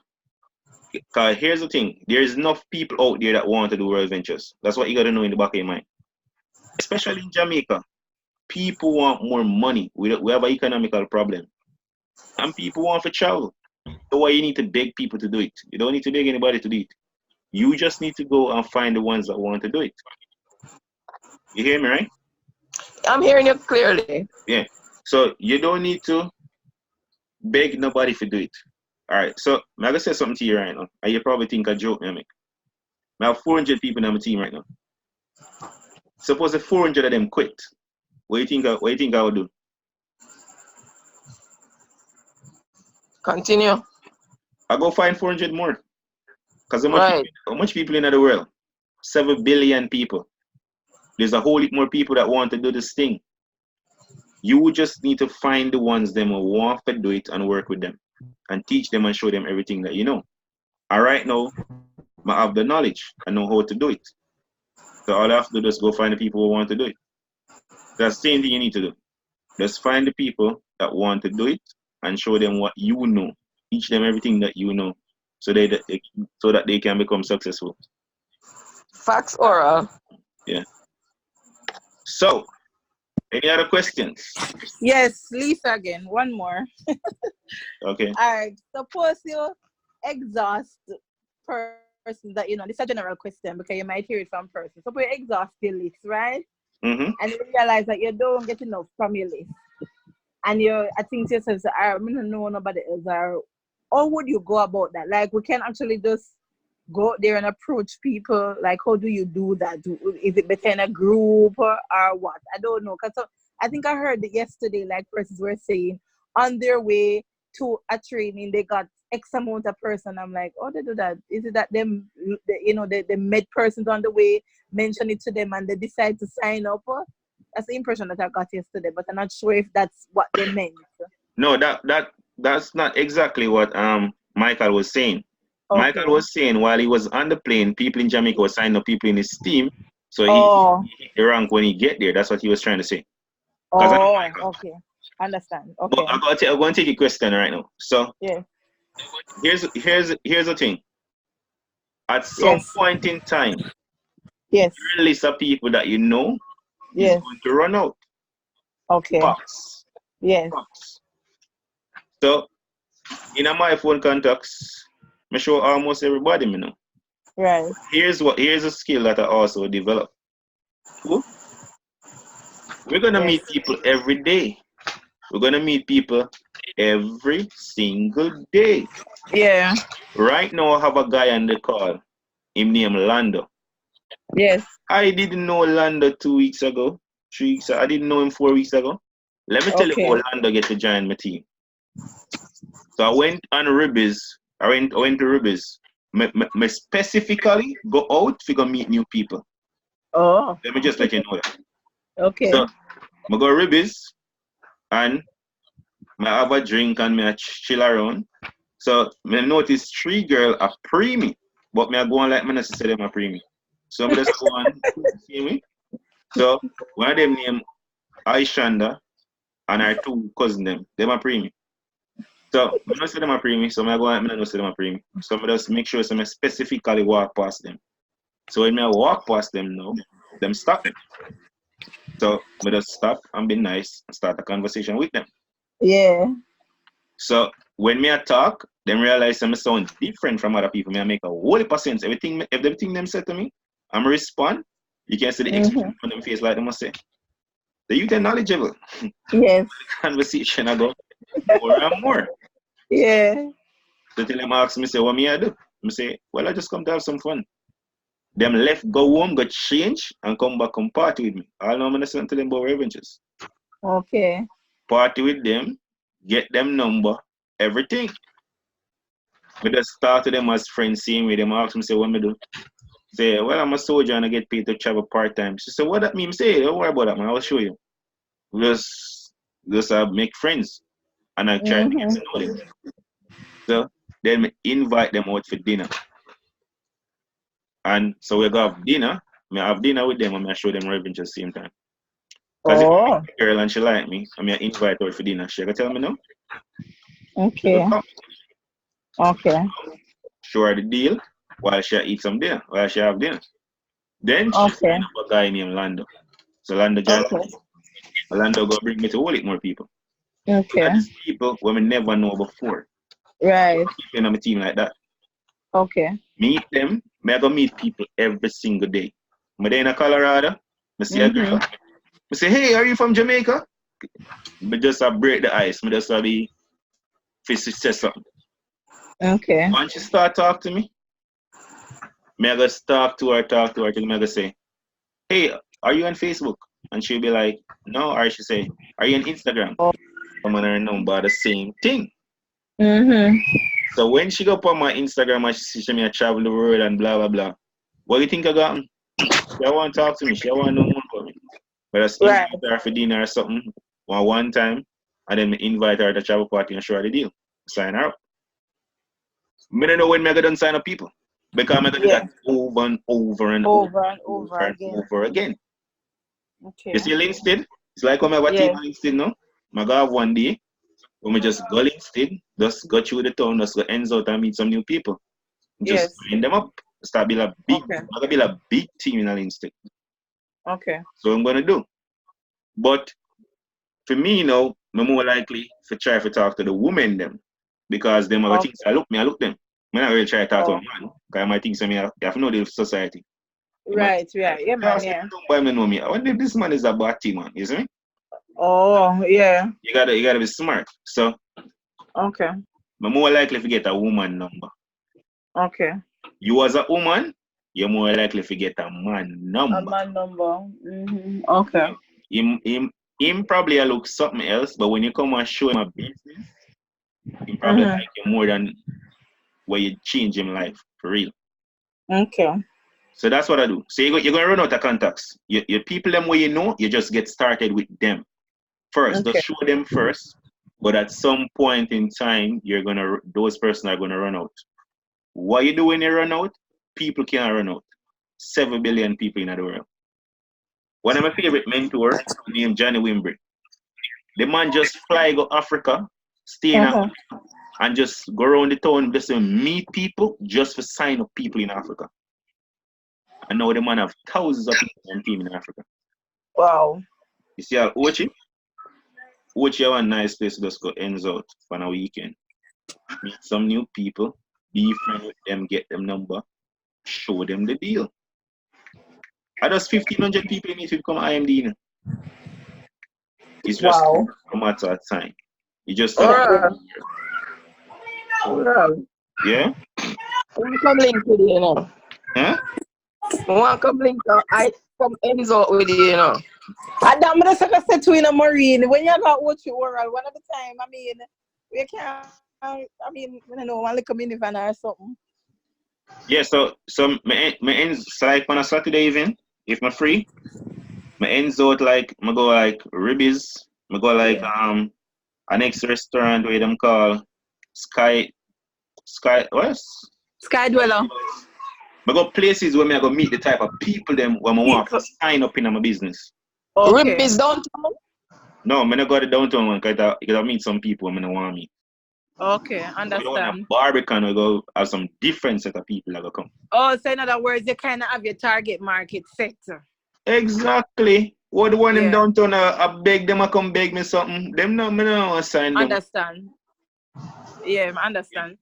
Speaker 1: Because here's the thing, there's enough people out there that want to do World Ventures. That's what you got to know in the back of your mind. Especially in Jamaica, people want more money. We have an economical problem. And people want to travel. So why you need to beg people to do it? You don't need to beg anybody to do it. You just need to go and find the ones that want to do it. You hear me, right?
Speaker 5: I'm hearing you clearly.
Speaker 1: Yeah. So you don't need to beg nobody to do it. All right. So I'm going to say something to you right now. And you probably think I joke me. I have 400 people on my team right now. Suppose the 400 of them quit. What do you think I would do?
Speaker 5: Continue.
Speaker 1: I go find 400 more. Because how much people in the world? 7 billion people. There's a whole heap more people that want to do this thing. You just need to find the ones them who want to do it and work with them. And teach them and show them everything that you know. And right now, I have the knowledge. I know how to do it. So all I have to do is go find the people who want to do it. That's the same thing you need to do. Just find the people that want to do it and show them what you know. Teach them everything that you know so that they can become successful.
Speaker 5: Facts oral.
Speaker 1: Yeah. So, any other questions?
Speaker 3: Yes, Lisa again. One more.
Speaker 1: Okay.
Speaker 3: All right. Suppose you exhaust person that, this is a general question because you might hear it from person. Suppose you exhaust your list, right?
Speaker 1: Mm-hmm.
Speaker 3: And you realize that you don't get enough from your list. And I think to yourself, I don't know nobody else. How would you go about that? Like, we can actually just go out there and approach people. Like, how do you do that? Is it better in a group or what? I don't know. Because I think I heard that yesterday, like, persons were saying on their way to a training, they got X amount of person. I'm like, oh, they do that. Is it that them, they met persons on the way, mention it to them, and they decide to sign up? That's the impression that I got yesterday, but I'm not sure if that's what they meant.
Speaker 1: No, that's not exactly what Michael was saying. Okay. Michael was saying while he was on the plane, people in Jamaica were signing up people in his team, so he hit the rank when he get there. That's what he was trying to say.
Speaker 3: Oh, okay. Understand. Okay.
Speaker 1: But I'm going to take a question right now. So
Speaker 3: yeah.
Speaker 1: Here's the thing. At some point in time,
Speaker 3: your
Speaker 1: list of people that you know is going to run out.
Speaker 3: Okay.
Speaker 1: Box.
Speaker 3: Yes.
Speaker 1: Box. So in my phone contacts, I show almost everybody me know.
Speaker 3: Right.
Speaker 1: Here's a skill that I also developed. Cool? We're gonna
Speaker 3: Yes.
Speaker 1: meet people every day. We're gonna meet people every single day.
Speaker 3: Yeah.
Speaker 1: Right now, I have a guy on the call. Him named Lando.
Speaker 3: Yes.
Speaker 1: I didn't know Lando 2 weeks ago, 3 weeks ago. I didn't know him 4 weeks ago. Let me tell you
Speaker 3: Okay.
Speaker 1: how Lando get to join my team. So I went on Ribbies. I went to Ribbies. Me specifically go out to go meet new people.
Speaker 3: Oh.
Speaker 1: Let me just let you know that.
Speaker 3: Okay.
Speaker 1: So I go Ribbies and I have a drink and me chill around. So I notice 3 girls are pre me, but me I go on like me not say them are pre me. So I just go on see me. So one of them named Aishanda and our 2 cousins them are pre me. So I don't say them are pre me, so I go on, I don't say them are pre me. So I just make sure I specifically walk past them. So when I walk past them now, them stop me. So I just stop and be nice and start a conversation with them.
Speaker 3: Yeah.
Speaker 1: So when me I talk, them realize I sound different from other people. Me I make a whole heap of sense. Everything them say to me, I'm respond. You can see the expression on them face like they must say. The youth are knowledgeable.
Speaker 3: Yes.
Speaker 1: Conversation I go more and more.
Speaker 3: Yeah.
Speaker 1: So till them ask me say what me I do. I say, well I just come to have some fun. Them left go home, go change and come back and party with me. All I'm gonna say to them about revenges.
Speaker 3: Okay.
Speaker 1: Party with them, get them number, everything. We just start to them as friends, seeing with them, ask me, say, what me do? Say, well, I'm a soldier and I get paid to travel part-time. She said, what that mean? Say, don't worry about that, man. I'll show you. We just make friends. And I try to get to know them. So then we invite them out for dinner. And so we go have dinner. I have dinner with them and I show them revenge at the same time. Because if
Speaker 3: Oh.
Speaker 1: I'm a girl and she like me, I invite her for dinner. She can tell me no.
Speaker 3: Okay. Okay.
Speaker 1: Show her the deal while she eat some dinner, while she have dinner. Then she
Speaker 3: Okay.
Speaker 1: sign up a guy named Lando. So Lando join
Speaker 3: Okay.
Speaker 1: me. Lando go bring me to whole heap more people.
Speaker 3: Okay.
Speaker 1: And these people who we never know before.
Speaker 3: Right.
Speaker 1: People on my team like that.
Speaker 3: Okay.
Speaker 1: Meet them. I go meet people every single day. I'm there in Colorado. I see a girl. I say, hey, are you from Jamaica? I just break the ice. I just be face say something.
Speaker 3: Okay.
Speaker 1: Once she start talk to me, I go talk to her till I go say, hey, are you on Facebook? And she'll be like, no. Or she say, are you on Instagram? I'm on her number, the same thing. So when she go up on my Instagram and she see me I travel the world and blah blah blah, what do you think I got? She want to talk to me. She want to know more about me. But I just invite her for dinner or something one time, and then invite her to travel party and show her the deal. Sign her up. I don't know when I done sign up people. Because I'm going to do that over and over and over again.
Speaker 3: Okay.
Speaker 1: You see Linstead? It's like when I have a team on Linstead now. I go have one day when we just go Linstead, just go through the town, just go ends out and meet some new people. Just bring them up. Start build a big team in Linstead.
Speaker 3: Okay.
Speaker 1: So I'm gonna do. But for me, I'm more likely to try to talk to the women them. Because them are things I look them. I'm not really try to talk to a man. Because I might think some you have to know the society.
Speaker 3: Right. Yeah, man. Yeah.
Speaker 1: Don't know me. I wonder if this man is a batty man, you see me?
Speaker 3: Oh, yeah.
Speaker 1: You gotta be smart. So
Speaker 3: Okay.
Speaker 1: I'm more likely to get a woman number.
Speaker 3: Okay.
Speaker 1: You as a woman, you're more likely to get a man number.
Speaker 3: A man number. Okay.
Speaker 1: Him probably look something else, but when you come and show him a business, he probably like you more than where you change him life for real.
Speaker 3: Okay.
Speaker 1: So that's what I do. So you're gonna run out of contacts. Your people them where you just get started with them first.
Speaker 3: Okay.
Speaker 1: Just show them first. But at some point in time, those persons are gonna run out. What you do when you run out? People can't run out. 7 billion people in the world. One of my favorite mentors named Johnny Wimbrey. The man just fly go Africa, stay in Africa, and just go around the town just to meet people, just to sign up people in Africa. And now the man have thousands of people on team in Africa.
Speaker 3: Wow.
Speaker 1: You see how Ochi? Ochi have a nice place to just go ends out on a weekend. Meet some new people be friend with them, get them number, show them the deal. I just 1,500 people need to become IMD. You know? It's just
Speaker 3: Wow.
Speaker 1: a matter of time. You just have
Speaker 5: Oral.
Speaker 1: to,
Speaker 5: Oral.
Speaker 1: yeah?
Speaker 5: We come link with you, you know.
Speaker 1: Huh?
Speaker 5: We want to come link I come ends out with you, you know.
Speaker 3: And I'm gonna say to in a marine when you got what you oral one at a time. I mean, we can't. I mean, I don't know, one little minivan or something.
Speaker 1: Yeah, so my ends so like on a Saturday evening, if I'm free, my ends out like I go like Ribbies, I go like a next restaurant where them call Sky what?
Speaker 3: Sky Dweller.
Speaker 1: I go places where I go meet the type of people them when I want to sign up in my business.
Speaker 3: Okay.
Speaker 5: Ribbies downtown.
Speaker 1: No, I'm not go to the downtown one because I meet some people I don't want to meet.
Speaker 3: Okay,
Speaker 1: We don't want
Speaker 3: understand.
Speaker 1: a Barbican, we go have some different set of people that go come.
Speaker 3: Oh, so in other words, you kind of have your target market set.
Speaker 1: Exactly. What the one them
Speaker 3: Yeah.
Speaker 1: downtown I beg them to come beg me something. Them no me no want to sign them.
Speaker 3: Understand. Yeah, I understand.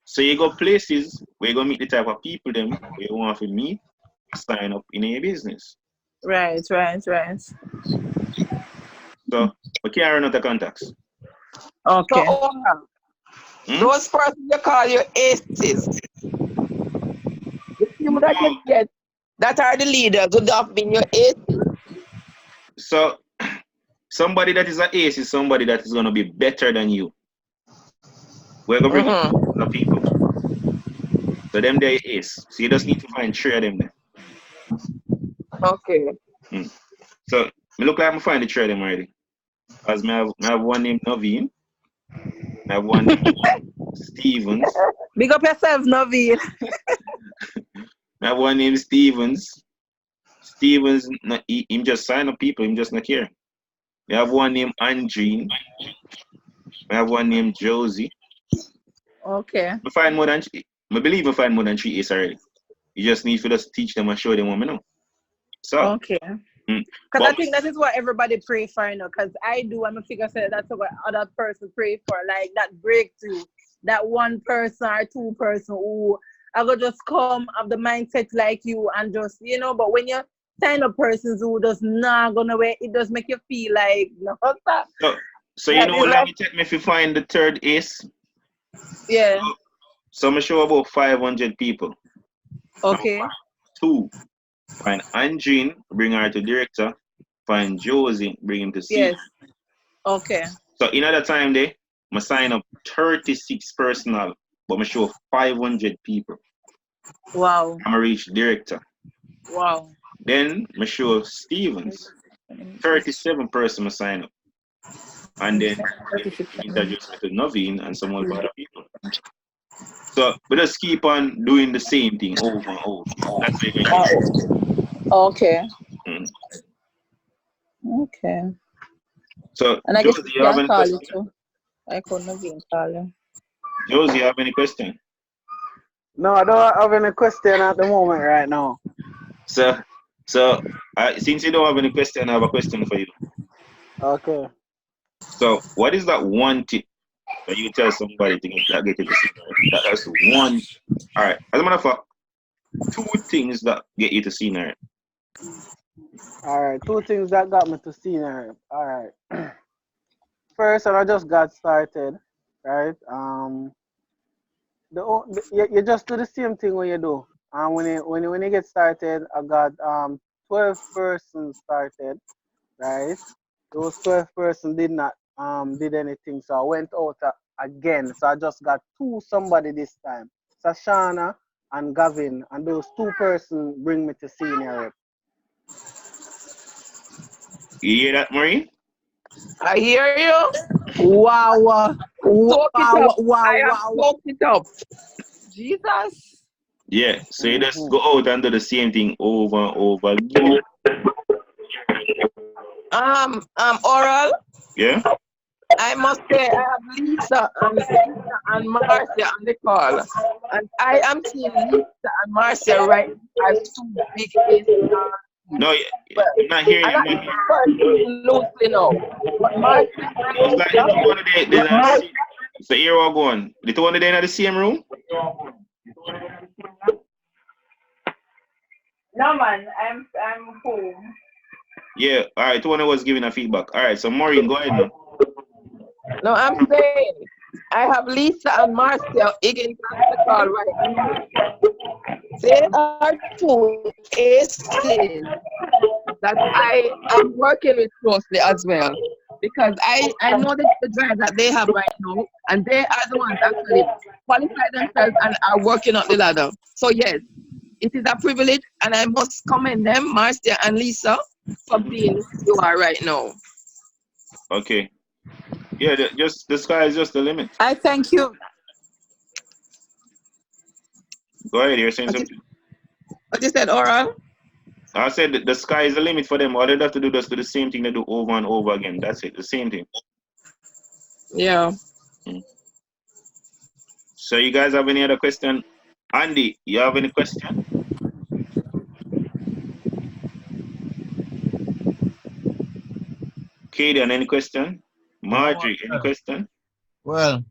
Speaker 1: So you go places where you go meet the type of people them where you want to meet, sign up in your business.
Speaker 3: Right.
Speaker 1: So we can't run out of contacts.
Speaker 5: So
Speaker 3: Okay.
Speaker 5: oral. Those persons you call your aces. The people that you get that are the leaders would have been your aces.
Speaker 1: So somebody that is an ace is somebody that is gonna be better than you. We're gonna bring the people. So them they ace. So you just need to find 3 of them there.
Speaker 5: Okay.
Speaker 1: So me look like I find the 3 of them already. As I have one named Naveen. I have one named Stevens.
Speaker 3: Big up yourself, Naveen.
Speaker 1: I have one named Stevens. Stevens, him just sign up people, him just not care. I have one named Andreen. I have one named Josie.
Speaker 3: Okay.
Speaker 1: I believe I find more than 3 ace already. You just need to just teach them and show them what I know. So
Speaker 3: Okay. Because I think that is what everybody pray for, you know, because I do, I'm a figure say that's what other person pray for, like that breakthrough, that one person or 2 person who I will just come have the mindset like you and just, you know, but when you sign up persons who does not gonna wait, it does make you feel like, no,
Speaker 1: so you know what let me take me if you find the 3rd ace?
Speaker 3: Yeah.
Speaker 1: So I'm show about 500 people.
Speaker 3: Okay.
Speaker 1: 2. Find Andreen, bring her to director. Find Josie, bring him to C.
Speaker 3: Yes. Okay.
Speaker 1: So in other time there, I sign up 36 personal, but I show 500 people.
Speaker 3: Wow.
Speaker 1: I'm a reach director.
Speaker 3: Wow.
Speaker 1: Then I show Stevens, 37 person I sign up. And then introduce me to Naveen and some other people. So we just keep on doing the same thing over and over. That's what you're going to do.
Speaker 3: Okay. Okay.
Speaker 1: So
Speaker 3: And I guess
Speaker 1: Josie, you have any
Speaker 3: call
Speaker 1: question?
Speaker 3: you too. I couldn't even call you.
Speaker 1: Josie, you have any question?
Speaker 6: No, I don't have any question at the moment right now.
Speaker 1: So since you don't have any question, I have a question for you.
Speaker 6: Okay.
Speaker 1: So what is that one tip that you tell somebody to get you to see? That's one. All right. As a matter of fact, 2 things that get you to see now.
Speaker 6: All right. 2 things that got me to see now. All right. First, and I just got started, right? You just do the same thing when you do. When you get started, I got 12 persons started, right? Those 12 persons did not did anything, so I went out again. So I just got 2 somebody this time, Sashana and Gavin, and those 2 persons bring me to senior rep.
Speaker 1: You hear that, Marie?
Speaker 5: I hear you.
Speaker 3: Wow.
Speaker 5: Soak it up. I have
Speaker 3: Wow.
Speaker 5: soaked it up.
Speaker 3: Jesus.
Speaker 1: Yeah. So you just go out and do the same thing over and over again.
Speaker 5: Oral.
Speaker 1: Yeah.
Speaker 5: I must say I have Lisa and Marcia on the call. And I am seeing Lisa and Marcia right now as 2 big aces.
Speaker 1: No, I'm not hearing you. I'm not hearing you.
Speaker 5: Loosely now. But Marcia,
Speaker 1: It's like one of the So here we go on. The two of them in the same room?
Speaker 3: No man, I'm home.
Speaker 1: Yeah, all right. Two of them was giving a feedback. All right, so Maureen, go ahead now.
Speaker 5: No, I'm saying I have Lisa and Marcia Higgins on the call right now. They are two aces that I am working with closely as well. Because I know the drive that they have right now, and they are the ones actually qualify themselves and are working up the ladder. So yes, it is a privilege, and I must commend them, Marcia and Lisa, for being who you are right now.
Speaker 1: Okay. Yeah, just the sky is just the limit.
Speaker 3: I thank you.
Speaker 1: Go ahead, you're saying
Speaker 5: What you,
Speaker 1: something.
Speaker 5: what you said, Oral?
Speaker 1: I said that the sky is the limit for them. All they have to do is do the same thing they do over and over again. That's it, the same thing.
Speaker 5: Yeah.
Speaker 1: So you guys have any other question? Andy, you have any question? Kaden, any question? Marjorie, any question?
Speaker 7: Well,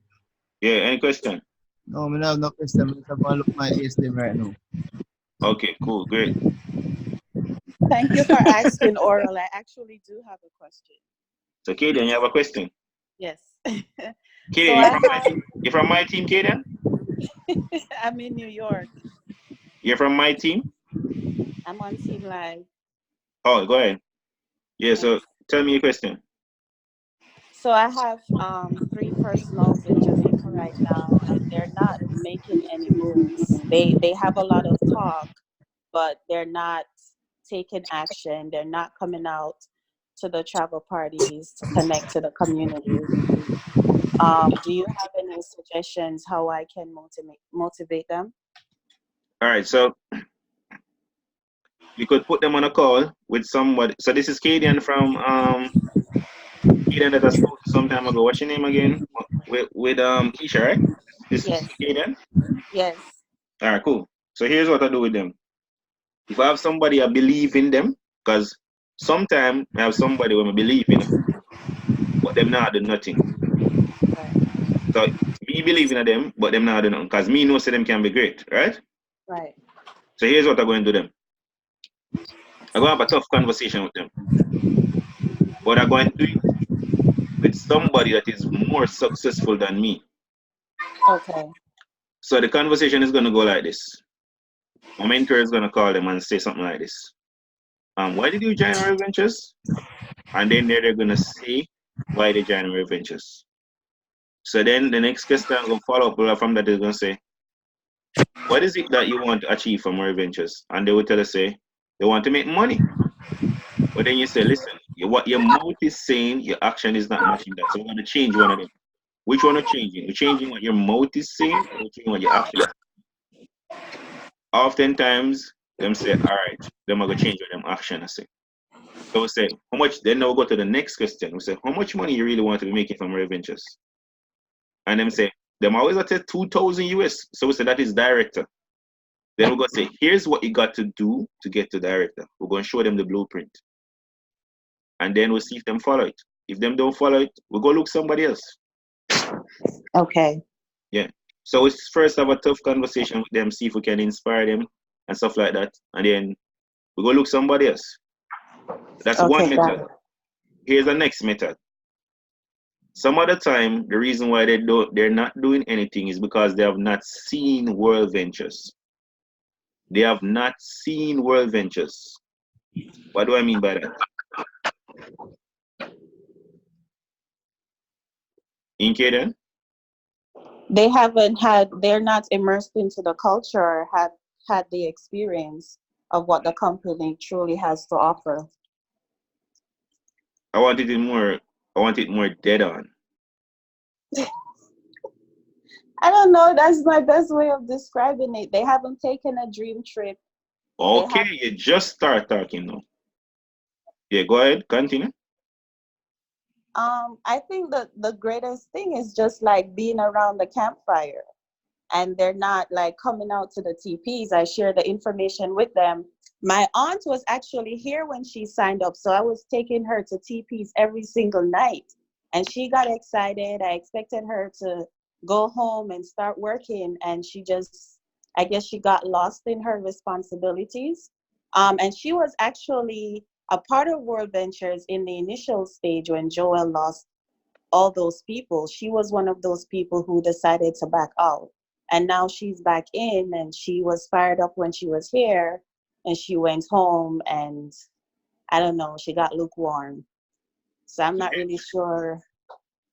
Speaker 1: Yeah, any question?
Speaker 7: no, I have no question. I'm just going to look my ASM right now.
Speaker 1: Okay, cool, great.
Speaker 8: Thank you for asking, Oral. I actually do have a question.
Speaker 1: So Kaden, you have a question?
Speaker 8: Yes.
Speaker 1: Kaden, you're from my team, Kaden?
Speaker 8: I'm in New York.
Speaker 1: You're from my team?
Speaker 8: I'm on Team Live.
Speaker 1: Oh, go ahead. Yeah, so tell me your question.
Speaker 8: So I have 3 personals in Jamaica right now, and they're not making any moves. They have a lot of talk, but they're not taking action. They're not coming out to the travel parties to connect to the community. Do you have any suggestions how I can motivate them?
Speaker 1: All right, so you could put them on a call with somebody. So this is Kaden from Kaden that I spoke to some time ago. What's your name again? With Keisha, right? This is
Speaker 8: Yes.
Speaker 1: Kaden?
Speaker 8: Yes.
Speaker 1: All right, cool. So here's what I do with them. If I have somebody I believe in them, because sometimes I have somebody when I believe in them, but them not do nothing.
Speaker 8: Right.
Speaker 1: So me believing in them, but them not do nothing, because me know say them can be great, right?
Speaker 8: Right.
Speaker 1: So here's what I'm going to do them. I'm going to have a tough conversation with them. But I'm going to do it with somebody that is more successful than me.
Speaker 8: Okay.
Speaker 1: So the conversation is going to go like this. My mentor is going to call them and say something like this. Why did you join Royal Ventures? And then they're going to say why they join Royal Ventures. So then the next question I'm going to follow up from that is going to say, what is it that you want to achieve from Royal Ventures? And they will tell us, say, they want to make money. But then you say, listen, what your mouth is saying, your action is not matching that. So we're going to change one of them. Which one are changing? You're changing what your mouth is saying, or you're changing what your action is. Oftentimes, them say, all right, them are going to change what them action is saying. So we say, how much, then we'll go to the next question. We say, how much money you really want to be making from Royal Ventures? And them say, them always at 2,000 US. So we say, that is director. Then we're going to say, here's what you got to do to get to director. We're going to show them the blueprint. And then we'll see if them follow it. If them don't follow it, we'll go look somebody else.
Speaker 8: Okay.
Speaker 1: Yeah. So we first have a tough conversation with them, see if we can inspire them and stuff like that. And then we go look somebody else. That's one method. Here's the next method. Some other time, the reason why they're not doing anything is because they have not seen World Ventures. They have not seen World Ventures. What do I mean by that? In Kaden?
Speaker 8: They're not immersed into the culture or have had the experience of what the company truly has to offer.
Speaker 1: I want it more dead on.
Speaker 8: I don't know. That's my best way of describing it. They haven't taken a dream trip.
Speaker 1: Okay, you just start talking now. Yeah, go ahead, continue.
Speaker 8: I think the greatest thing is just like being around the campfire, and they're not like coming out to the TPs. I share the information with them. My aunt was actually here when she signed up, so I was taking her to TPs every single night, and she got excited. I expected her to go home and start working. And she just, I guess she got lost in her responsibilities. And she was actually a part of World Ventures in the initial stage when Joel lost all those people. She was one of those people who decided to back out. And now she's back in, and she was fired up when she was here, and she went home, and I don't know, she got lukewarm. So I'm not really sure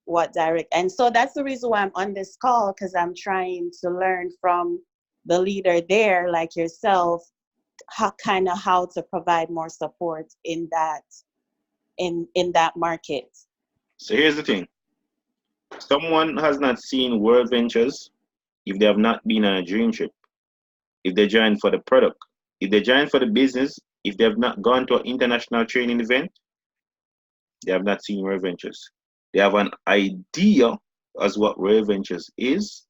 Speaker 8: what direct. And so that's the reason why I'm on this call, because I'm trying to learn from the leader there, like yourself, how to provide more support in that market.
Speaker 1: So here's the thing. Someone has not seen World Ventures if they have not been on a dream trip, if they join for the product, if they join for the business, if they have not gone to an international training event, they have not seen World Ventures. They have an idea as what World Ventures is,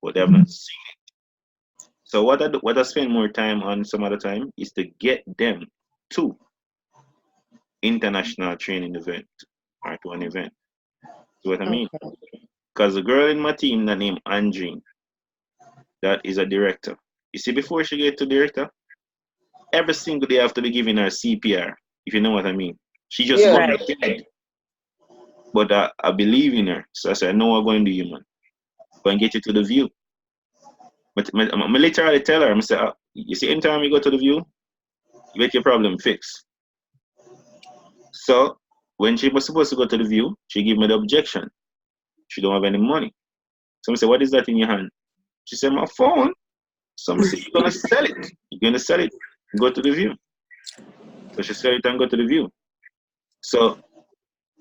Speaker 1: but they have not seen it. So what I spend more time on some other time is to get them to international training event or to an event. See what I mean? Because the girl in my team that named Andrine, that is a director. You see, before she get to director, every single day I have to be giving her CPR, if you know what I mean. She just
Speaker 5: Yeah.
Speaker 1: won't get it. But I believe in her. So I said, I know I'm going to do you, man. Go and get you to the view. But I literally tell her, I say, you see, anytime you go to the view, you get your problem fixed. So when she was supposed to go to the view, she gave me the objection. She don't have any money. So I said, what is that in your hand? She said, my phone. So I said, you're going to sell it. You're going to sell it and go to the view. So she sell it and go to the view. So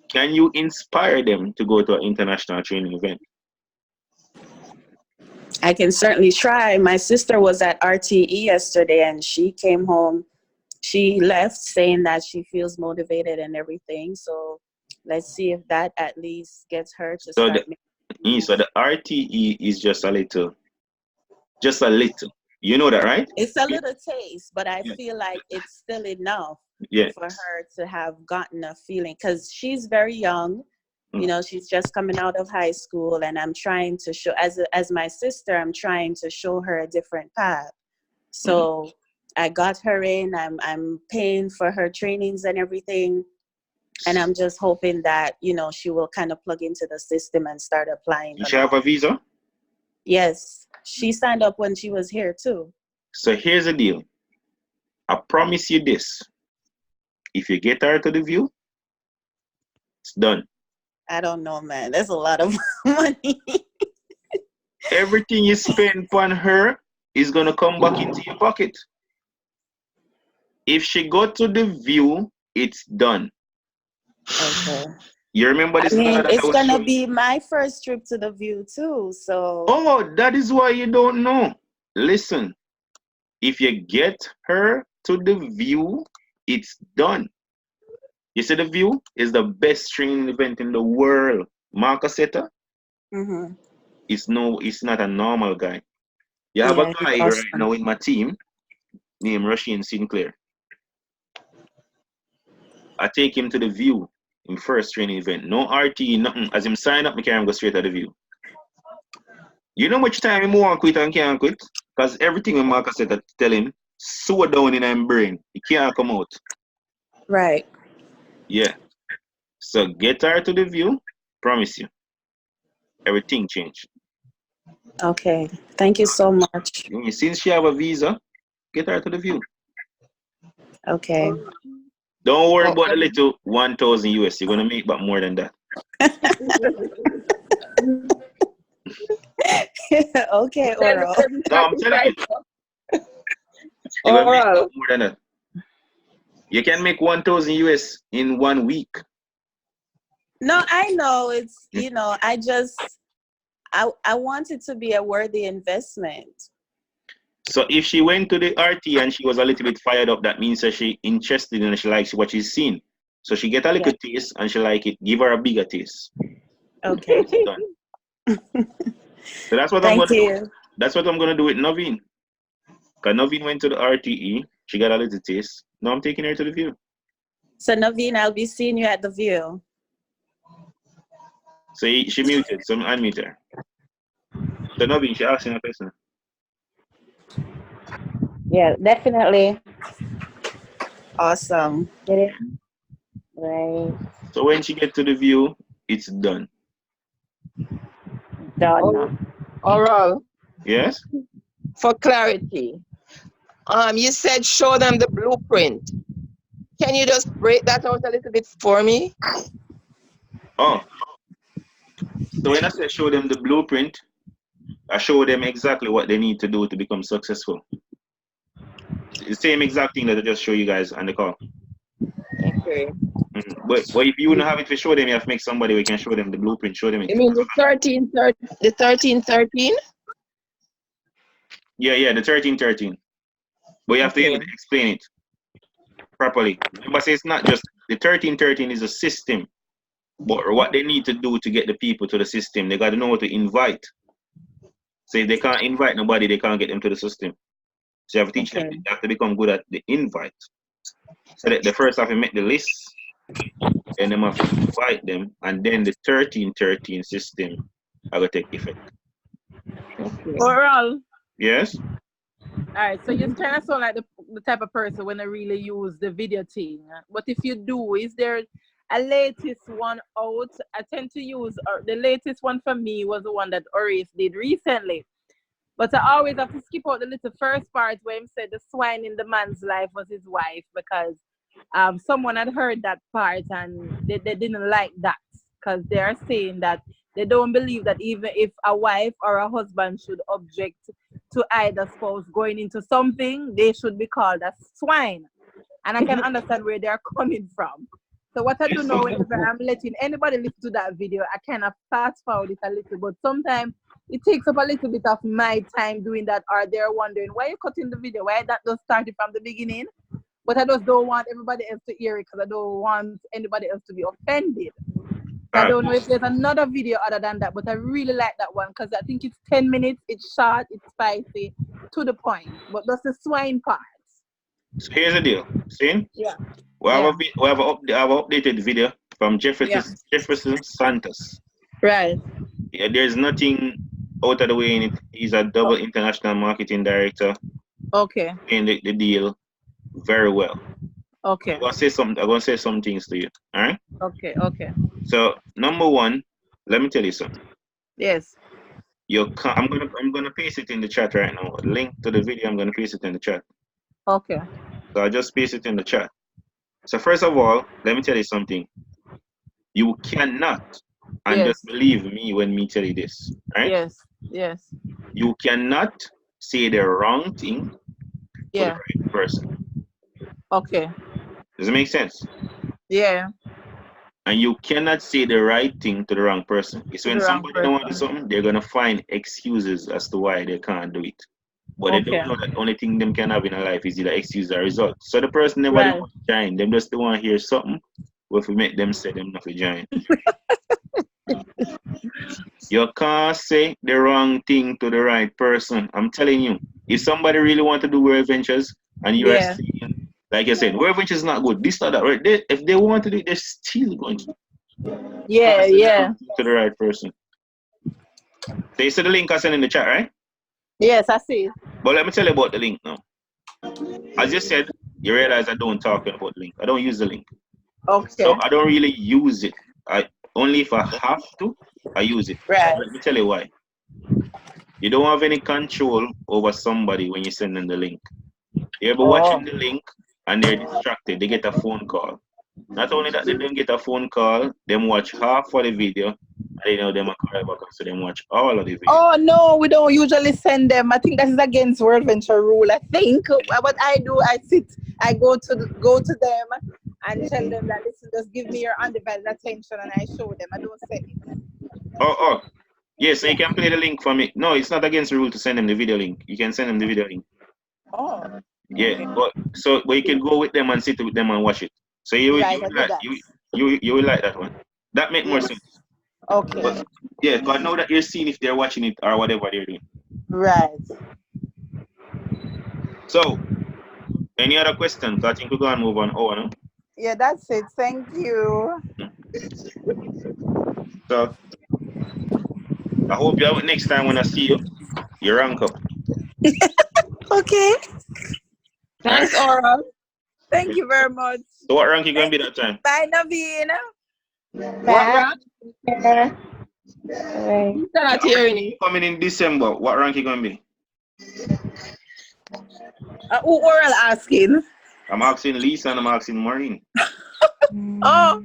Speaker 1: can you inspire them to go to an international training event?
Speaker 8: I can certainly try. My sister was at RTE yesterday, and she came home. She left saying that she feels motivated and everything. So let's see if that at least gets her to
Speaker 1: So
Speaker 8: start.
Speaker 1: so the RTE is just a little. You know that, right?
Speaker 8: It's a little taste, but I feel like it's still enough for her to have gotten a feeling, because she's very young. You know, she's just coming out of high school, and I'm trying to show, as my sister, I'm trying to show her a different path. So I got her in. I'm paying for her trainings and everything, and I'm just hoping that, you know, she will kind of plug into the system and start applying.
Speaker 1: Does she have a visa?
Speaker 8: Yes, she signed up when she was here too.
Speaker 1: So here's the deal. I promise you this. If you get her to the view, it's done.
Speaker 8: I don't know, man. There's a lot of money.
Speaker 1: Everything you spend on her is going to come back into your pocket. If she go to the view, it's done.
Speaker 8: Okay.
Speaker 1: You remember this?
Speaker 8: I mean, it's going to be my first trip to the view too, so.
Speaker 1: Oh, that is why you don't know. Listen, if you get her to the view, it's done. You see, the view is the best training event in the world. Mark Aseta, it's not a normal guy. You have a guy right now in my team named Rasheen Sinclair. I take him to the view in first training event. No RT, nothing. As him sign up, I can't go straight to the view. You know much time he won't quit and can't quit? Because everything when Mark Aseta tell him, sew down in his brain. He can't come out.
Speaker 8: Right.
Speaker 1: Yeah. So get her to the view, promise you. Everything changed.
Speaker 8: Okay. Thank you so much.
Speaker 1: Since she have a visa, get her to the view.
Speaker 8: Okay.
Speaker 1: Don't worry about the little 1,000 US. You're gonna make back more than that.
Speaker 8: Okay, Oral.
Speaker 1: No, I'm telling you. You're gonna make back more than that. You can make 1,000 US in 1 week.
Speaker 8: No, I know. It's, you know, I want it to be a worthy investment.
Speaker 1: So if she went to the RT and she was a little bit fired up, that means that she interested and she likes what she's seen. So she get a little taste and she like it. Give her a bigger taste.
Speaker 8: Okay.
Speaker 1: So that's what I'm gonna do. That's what I'm gonna do with Naveen. Because Naveen went to the RTE, she got a little taste. Now I'm taking her to the view.
Speaker 8: So Naveen, I'll be seeing you at the view.
Speaker 1: So she muted, so unmute her. So Nobin, she asking a question.
Speaker 2: Yeah, definitely.
Speaker 8: Awesome.
Speaker 2: Get it? Right.
Speaker 1: So when she get to the view, it's done.
Speaker 2: Done now.
Speaker 5: Oral,
Speaker 1: Yes?
Speaker 5: for clarity, you said show them the blueprint. Can you just break that out a little bit for me?
Speaker 1: Oh. So when I say show them the blueprint, I show them exactly what they need to do to become successful. It's the same exact thing that I just show you guys on the call.
Speaker 5: Okay.
Speaker 1: But if you don't have it to show them, you have to make somebody we can show them the blueprint, show them it.
Speaker 5: You mean the 1313?
Speaker 1: Yeah, the 1313. But you have to
Speaker 5: Okay.
Speaker 1: able to explain it properly. Remember, say it's not just the 1313 is a system, but what they need to do to get the people to the system, they got to know how to invite. So if they can't invite nobody, they can't get them to the system. So you have to teach them,
Speaker 2: Okay.
Speaker 1: they have to become good at the invite. So that the first have to make the list, and then have to invite them, and then the 1313 system are going to take effect.
Speaker 5: Okay.
Speaker 3: Oral.
Speaker 1: Yes?
Speaker 3: All right, so you kind of sound like the type of person when I really use the video thing. But if you do, is there a latest one out? I tend to use the latest one for me was the one that Oris did recently. But I always have to skip out the little first part where he said the swine in the man's life was his wife, because someone had heard that part and they didn't like that, because they are saying that they don't believe that even if a wife or a husband should object to either spouse going into something, they should be called a swine. And I can understand where they're coming from. So what I do now, whenever I'm letting anybody listen to that video, I kind of fast forward it a little, but sometimes it takes up a little bit of my time doing that, or they're wondering why you cutting the video, why that just started from the beginning. But I just don't want everybody else to hear it, because I don't want anybody else to be offended. I don't know if there's another video other than that, but I really like that one because I think it's 10 minutes, it's short, it's spicy, to the point. But that's the swine part.
Speaker 1: So here's the deal. See?
Speaker 3: Yeah.
Speaker 1: We have an updated video from Jefferson Santos.
Speaker 3: Right.
Speaker 1: Yeah, there's nothing out of the way in it. He's a double international marketing director.
Speaker 3: Okay.
Speaker 1: In the deal very well.
Speaker 3: Okay.
Speaker 1: I'm gonna say some things to you. All right.
Speaker 3: Okay.
Speaker 1: So number one, let me tell you something.
Speaker 3: Yes.
Speaker 1: I'm gonna paste it in the chat right now. A link to the video. I'm gonna paste it in the chat.
Speaker 3: Okay.
Speaker 1: So I just paste it in the chat. So first of all, let me tell you something. You cannot, and just believe me when me tell you this, right?
Speaker 3: Yes.
Speaker 1: You cannot say the wrong thing to the right person.
Speaker 3: Okay.
Speaker 1: Does it make sense?
Speaker 3: Yeah.
Speaker 1: And you cannot say the right thing to the wrong person. It's when somebody don't want to do something, they're gonna find excuses as to why they can't do it. But they don't know that the only thing them can have in a life is either excuse or result. So the person never want to join, them just want to hear something, but if we make them say them not to join. You can't say the wrong thing to the right person. I'm telling you, if somebody really want to do World Ventures and you are saying, like you said, World Ventures is not good, this or that, right? If they want to do it, they're still going to.
Speaker 3: Yeah.
Speaker 1: To the right person. So you see the link I sent in the chat, right?
Speaker 3: Yes, I see.
Speaker 1: But let me tell you about the link now. As you said, you realize I don't talk about the link. I don't use the link.
Speaker 3: Okay.
Speaker 1: So I don't really use it. Only if I have to, I use it.
Speaker 3: Right.
Speaker 1: Let me tell you why. You don't have any control over somebody when you send them the link. You're watching the link and they're distracted. They get a phone call. Not only that, they don't get a phone call, them watch half of the video, and they know them a call back, so them watch all of the video.
Speaker 3: Oh no, we don't usually send them. I think that is against World Venture rule. I think what I do, I go to them and tell them that listen, just give me your undivided attention, and I show them. I don't send it.
Speaker 1: Oh. Yeah, so you can play the link for me. No, it's not against the rule to send them the video link. You can send them the video link.
Speaker 3: Oh.
Speaker 1: Yeah, but you can go with them and sit with them and watch it. So you will like that one. That make more sense.
Speaker 3: Okay.
Speaker 1: But now that you're seeing if they're watching it or whatever they're doing.
Speaker 3: Right.
Speaker 1: So, any other questions? I think we're going to move on. Oh, no?
Speaker 3: Yeah, that's it. Thank you.
Speaker 1: So, I hope you next time when I see you, you rank up.
Speaker 3: Okay.
Speaker 5: Thanks, Oral.
Speaker 3: Thank you very much.
Speaker 1: So what rank you gonna be that time?
Speaker 3: Bye, Naveen.
Speaker 5: What
Speaker 2: Bye.
Speaker 5: rank?
Speaker 2: Bye.
Speaker 5: You cannot hearing you.
Speaker 1: Coming in December, what rank you gonna be?
Speaker 3: Who Oral asking?
Speaker 1: I'm asking Lisa and I'm asking Maureen.
Speaker 3: Oh,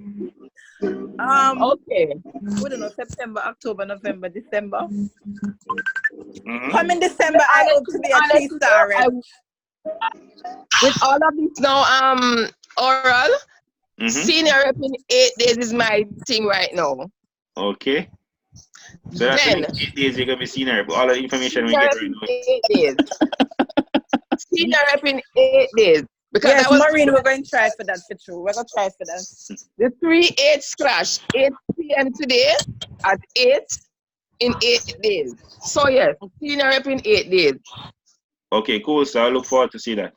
Speaker 5: Okay.
Speaker 3: we don't know, September, October, November, December.
Speaker 1: Mhm.
Speaker 3: Come in December, I hope to be a
Speaker 5: Honestly,
Speaker 3: 3-star rep.
Speaker 5: With all of this now, Oral,
Speaker 1: Mhm.
Speaker 5: senior rep in 8 days is my thing right now.
Speaker 1: Okay. So that's
Speaker 5: Then,
Speaker 1: in 8 days you're gonna be senior. But all the information we
Speaker 5: senior
Speaker 1: get
Speaker 5: rep
Speaker 1: right
Speaker 5: in
Speaker 1: now.
Speaker 5: 8 days. Senior rep in 8 days. Because
Speaker 3: Yes,
Speaker 5: that was
Speaker 3: Maureen, we're going to try for that for true. We're going to try for that.
Speaker 5: the 3-8 clash. 8 p.m. today at 8 in 8 days. So yes, senior rep in 8 days.
Speaker 1: Okay, cool. So I look forward to see that.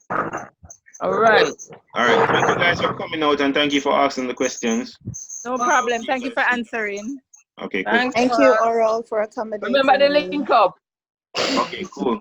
Speaker 5: All right.
Speaker 1: All right. Thank you guys for coming out and thank you for asking the questions.
Speaker 3: No problem. Thank you for answering.
Speaker 1: Okay, cool.
Speaker 5: Thanks,
Speaker 8: Thank you,
Speaker 5: Oral.
Speaker 8: Oral, for accommodating
Speaker 5: Remember the
Speaker 8: me.
Speaker 5: link up.
Speaker 1: Okay, cool.